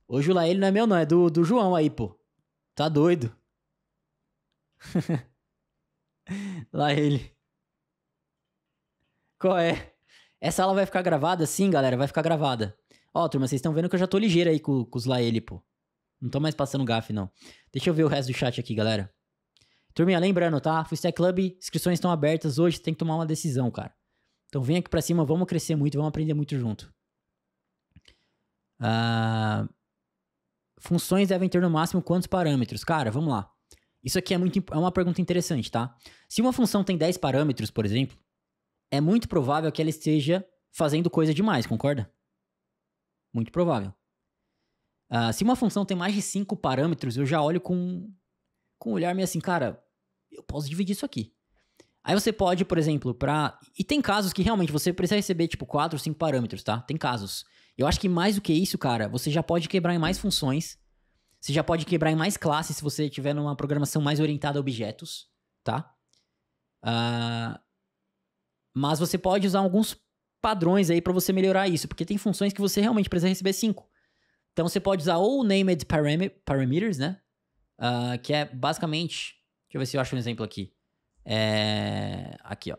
Hoje o lá ele não é meu, não. É do João aí, pô. Tá doido. Lá ele. Qual é? Essa aula vai ficar gravada? Sim, galera, vai ficar gravada. Ó, turma, vocês estão vendo que eu já tô ligeiro aí com os lá ele, pô. Não tô mais passando gafe, não. Deixa eu ver o resto do chat aqui, galera. Turminha, lembrando, tá? Full Stack Club, inscrições estão abertas. Hoje tem que tomar uma decisão, cara. Então vem aqui pra cima, vamos crescer muito, vamos aprender muito junto. Funções devem ter no máximo quantos parâmetros? Cara, vamos lá. Isso aqui é uma pergunta interessante, tá? Se uma função tem 10 parâmetros, por exemplo, é muito provável que ela esteja fazendo coisa demais, concorda? Muito provável. Se uma função tem mais de 5 parâmetros, eu já olho com um olhar meio assim, cara, eu posso dividir isso aqui. Aí você pode, por exemplo, E tem casos que realmente você precisa receber, tipo, 4 ou 5 parâmetros, tá? Tem casos. Eu acho que mais do que isso, cara, você já pode quebrar em mais funções. Você já pode quebrar em mais classes se você tiver numa programação mais orientada a objetos, tá? Mas você pode usar alguns padrões aí pra você melhorar isso, porque tem funções que você realmente precisa receber 5. Então você pode usar ou named parameters, né? Que é basicamente... Deixa eu ver se eu acho um exemplo aqui. Aqui, ó.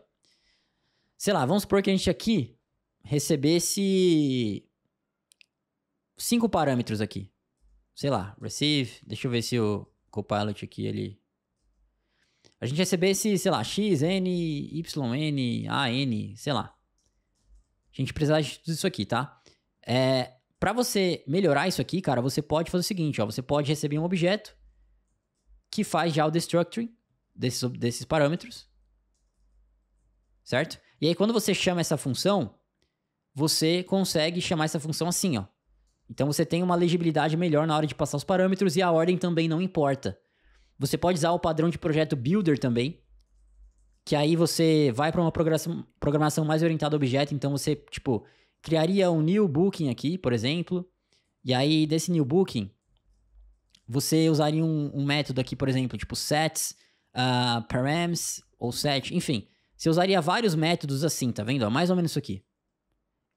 Sei lá, vamos supor que a gente aqui recebesse 5 parâmetros aqui. Sei lá, receive. Deixa eu ver se o Copilot aqui, ele... A gente recebesse, sei lá, x, n, y, n, a, n, sei lá. a gente precisar de tudo isso aqui, tá? Para você melhorar isso aqui, cara, você pode fazer o seguinte, ó. Você pode receber um objeto que faz já o destructuring desses parâmetros, certo? E aí, quando você chama essa função, você consegue chamar essa função assim, ó. Então, você tem uma legibilidade melhor na hora de passar os parâmetros e a ordem também não importa. Você pode usar o padrão de projeto Builder também, que aí você vai para uma programação mais orientada a objeto. Então, você, tipo, criaria um new booking aqui, por exemplo. E aí, desse new booking, você usaria um método aqui, por exemplo, tipo sets, params, ou set, enfim. Você usaria vários métodos assim, tá vendo? Ó, mais ou menos isso aqui.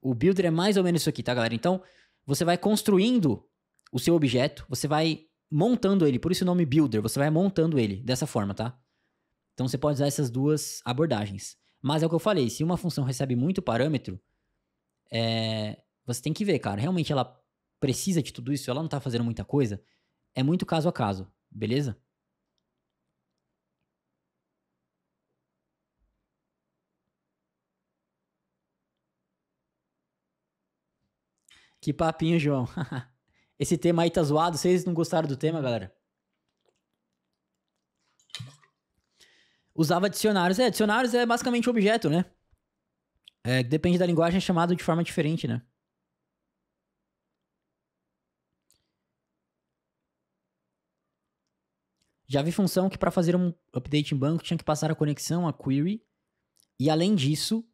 O builder é mais ou menos isso aqui, tá, galera? Então, você vai construindo o seu objeto, você vai montando ele, por isso o nome builder, você vai montando ele dessa forma, tá? Então, você pode usar essas duas abordagens. Mas é o que eu falei, se uma função recebe muito parâmetro, você tem que ver, cara, realmente ela precisa de tudo isso, ela não tá fazendo muita coisa, é muito caso a caso, beleza? Que papinho, João. Esse tema aí tá zoado, vocês não gostaram do tema, galera? Usava dicionários. Dicionários é basicamente objeto, né? Depende da linguagem, é chamado de forma diferente, né? Já vi função que para fazer um update em banco tinha que passar a conexão, a query, e além disso,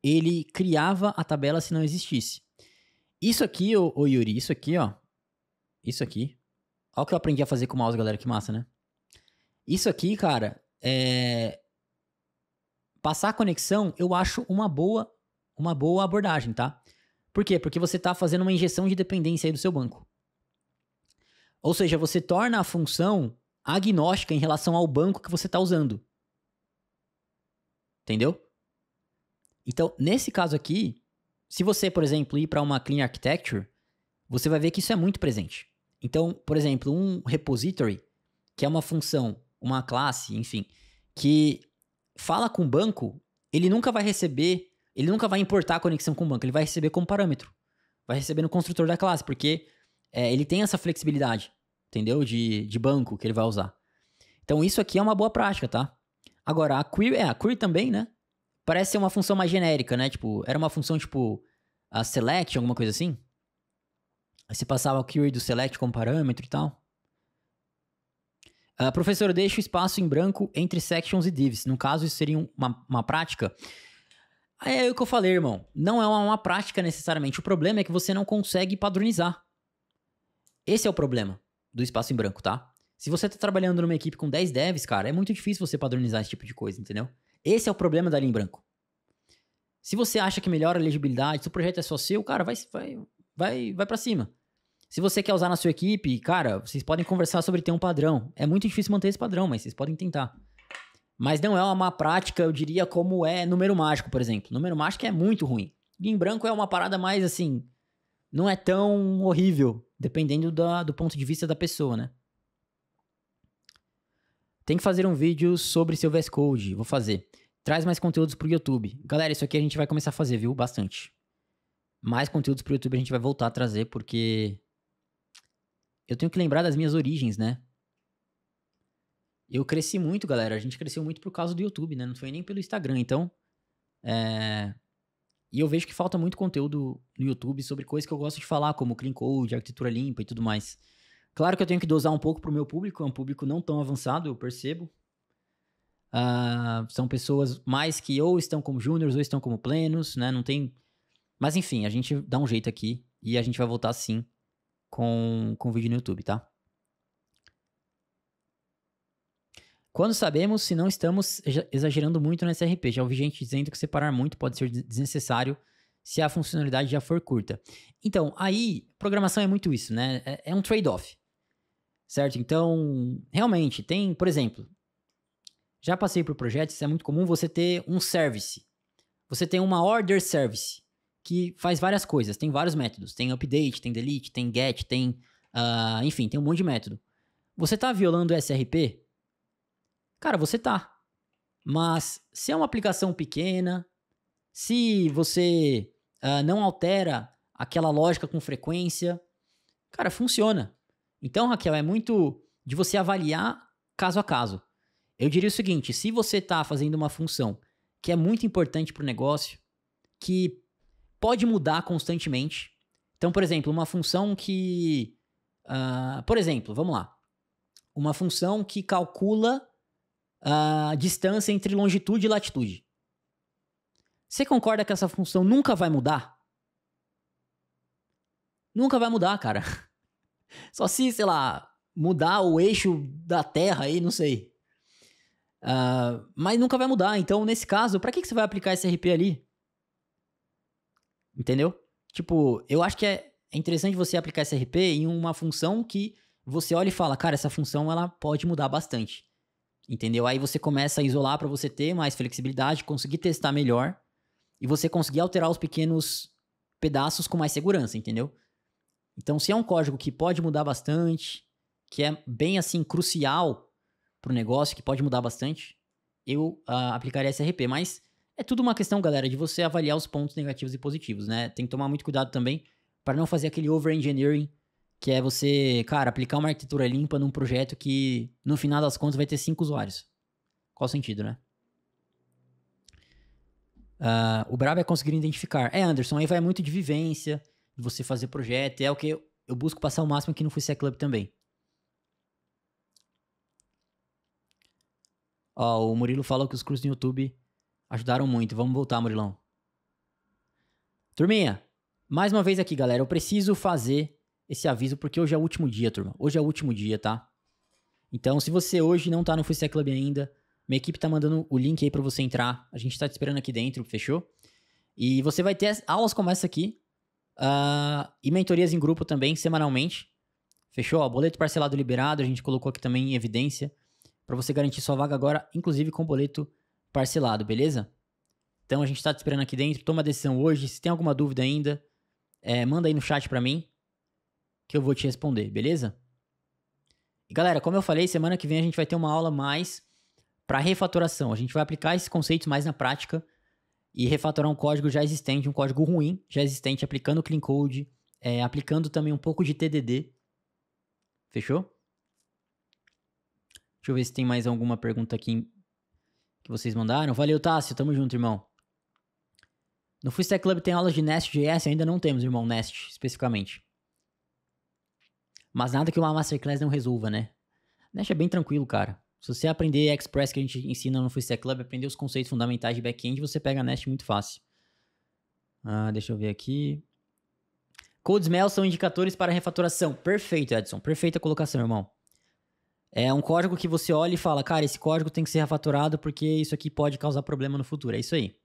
ele criava a tabela se não existisse. Isso aqui, ô Yuri, isso aqui, ó. Isso aqui. Olha o que eu aprendi a fazer com o mouse, galera, que massa, né? Isso aqui, cara, passar a conexão, eu acho uma boa abordagem, tá? Por quê? Porque você tá fazendo uma injeção de dependência aí do seu banco. Ou seja, você torna a função agnóstica em relação ao banco que você tá usando. Entendeu? Então, nesse caso aqui, se você, por exemplo, ir para uma Clean Architecture, você vai ver que isso é muito presente. Então, por exemplo, um repository, que é uma função, uma classe, enfim, que fala com o banco, ele nunca vai receber, ele nunca vai importar a conexão com o banco, ele vai receber como parâmetro. Vai receber no construtor da classe, porque ele tem essa flexibilidade, entendeu? De banco que ele vai usar. Então, isso aqui é uma boa prática, tá? Agora, a query também, né? Parece ser uma função mais genérica, né? Tipo, era uma função tipo a select, alguma coisa assim. Aí você passava o query do select como parâmetro e tal. Professor, deixa o espaço em branco entre sections e divs. No caso, isso seria uma prática. É o que eu falei, irmão. Não é uma prática necessariamente. O problema é que você não consegue padronizar. Esse é o problema do espaço em branco, tá? Se você tá trabalhando numa equipe com 10 devs, cara, é muito difícil você padronizar esse tipo de coisa, entendeu? Esse é o problema da linha em branco. Se você acha que melhora a legibilidade, se o projeto é só seu, cara, vai pra cima. Se você quer usar na sua equipe, cara, vocês podem conversar sobre ter um padrão. É muito difícil manter esse padrão, mas vocês podem tentar. Mas não é uma má prática, eu diria, como é número mágico, por exemplo. Número mágico é muito ruim. Linha em branco é uma parada mais, assim, não é tão horrível, dependendo do ponto de vista da pessoa, né? Tem que fazer um vídeo sobre seu VS Code. Vou fazer. Traz mais conteúdos pro YouTube. Galera, isso aqui a gente vai começar a fazer, viu? Bastante. Mais conteúdos pro YouTube a gente vai voltar a trazer, porque eu tenho que lembrar das minhas origens, né? Eu cresci muito, galera. A gente cresceu muito por causa do YouTube, né? Não foi nem pelo Instagram. Então, e eu vejo que falta muito conteúdo no YouTube sobre coisas que eu gosto de falar, como Clean Code, arquitetura limpa e tudo mais. Claro que eu tenho que dosar um pouco pro meu público, é um público não tão avançado, eu percebo. São pessoas mais que ou estão como júniors ou estão como plenos, né? Não tem... Mas enfim, a gente dá um jeito aqui e a gente vai voltar sim com vídeo no YouTube, tá? Quando sabemos se não estamos exagerando muito no SRP? Já ouvi gente dizendo que separar muito pode ser desnecessário se a funcionalidade já for curta. Então, aí, programação é muito isso, né? É um trade-off. Certo? Então, realmente, tem, por exemplo, já passei por projetos, é muito comum você ter um service. Você tem uma order service, que faz várias coisas, tem vários métodos. Tem update, tem delete, tem get, tem... enfim, tem um monte de método. Você tá violando o SRP? Cara, você tá. Mas se é uma aplicação pequena, Se você não altera aquela lógica com frequência, cara, funciona. Então, Raquel, é muito de você avaliar caso a caso. Eu diria o seguinte, se você está fazendo uma função que é muito importante para o negócio, que pode mudar constantemente. Então, por exemplo, uma função que... por exemplo, vamos lá. Uma função que calcula a distância entre longitude e latitude. Você concorda que essa função nunca vai mudar? Nunca vai mudar, cara. Só se, sei lá, mudar o eixo da Terra aí, não sei. Mas nunca vai mudar. Então, nesse caso, pra que você vai aplicar esse RP ali? Entendeu? Tipo, eu acho que é interessante você aplicar esse RP em uma função que você olha e fala, cara, essa função ela pode mudar bastante. Entendeu? Aí você começa a isolar pra você ter mais flexibilidade, conseguir testar melhor e você conseguir alterar os pequenos pedaços com mais segurança, entendeu? Então, se é um código que pode mudar bastante, que é bem assim crucial pro negócio, que pode mudar bastante, eu aplicaria SRP. Mas é tudo uma questão, galera, de você avaliar os pontos negativos e positivos, né? Tem que tomar muito cuidado também para não fazer aquele over-engineering, que é você, cara, aplicar uma arquitetura limpa num projeto que, no final das contas, vai ter 5 usuários. Qual o sentido, né? O brabo é conseguir identificar. Anderson, aí vai muito de vivência, de você fazer projeto, é o que eu busco passar o máximo aqui no FreeStack Club também. Ó, o Murilo falou que os cursos no YouTube ajudaram muito. Vamos voltar, Murilão. Turminha, mais uma vez aqui, galera. Eu preciso fazer esse aviso porque hoje é o último dia, turma. Hoje é o último dia, tá? Então, se você hoje não tá no FreeStack Club ainda, minha equipe tá mandando o link aí pra você entrar. A gente tá te esperando aqui dentro, fechou? E você vai ter aulas como essa aqui. E mentorias em grupo também, semanalmente. Fechou? Ó, boleto parcelado liberado, a gente colocou aqui também em evidência. Pra você garantir sua vaga agora, inclusive com boleto parcelado, beleza? Então a gente tá te esperando aqui dentro, toma a decisão hoje. Se tem alguma dúvida ainda, manda aí no chat pra mim, que eu vou te responder, beleza? E galera, como eu falei, semana que vem a gente vai ter uma aula mais pra refatoração. A gente vai aplicar esses conceitos mais na prática e refatorar um código já existente, um código ruim já existente, aplicando Clean Code, aplicando também um pouco de TDD. Fechou? Deixa eu ver se tem mais alguma pergunta aqui que vocês mandaram. Valeu, Tássio. Tamo junto, irmão. No FreeStack Club tem aulas de Nest.js? Ainda não temos, irmão, Nest, especificamente. Mas nada que uma Masterclass não resolva, né? Nest é bem tranquilo, cara. Se você aprender Express, que a gente ensina no FreeStack Club, aprender os conceitos fundamentais de back-end, você pega Nest muito fácil. Deixa eu ver aqui. CodeSmell são indicadores para refatoração. Perfeito, Edson. Perfeita colocação, irmão. É um código que você olha e fala, cara, esse código tem que ser refatorado porque isso aqui pode causar problema no futuro. É isso aí.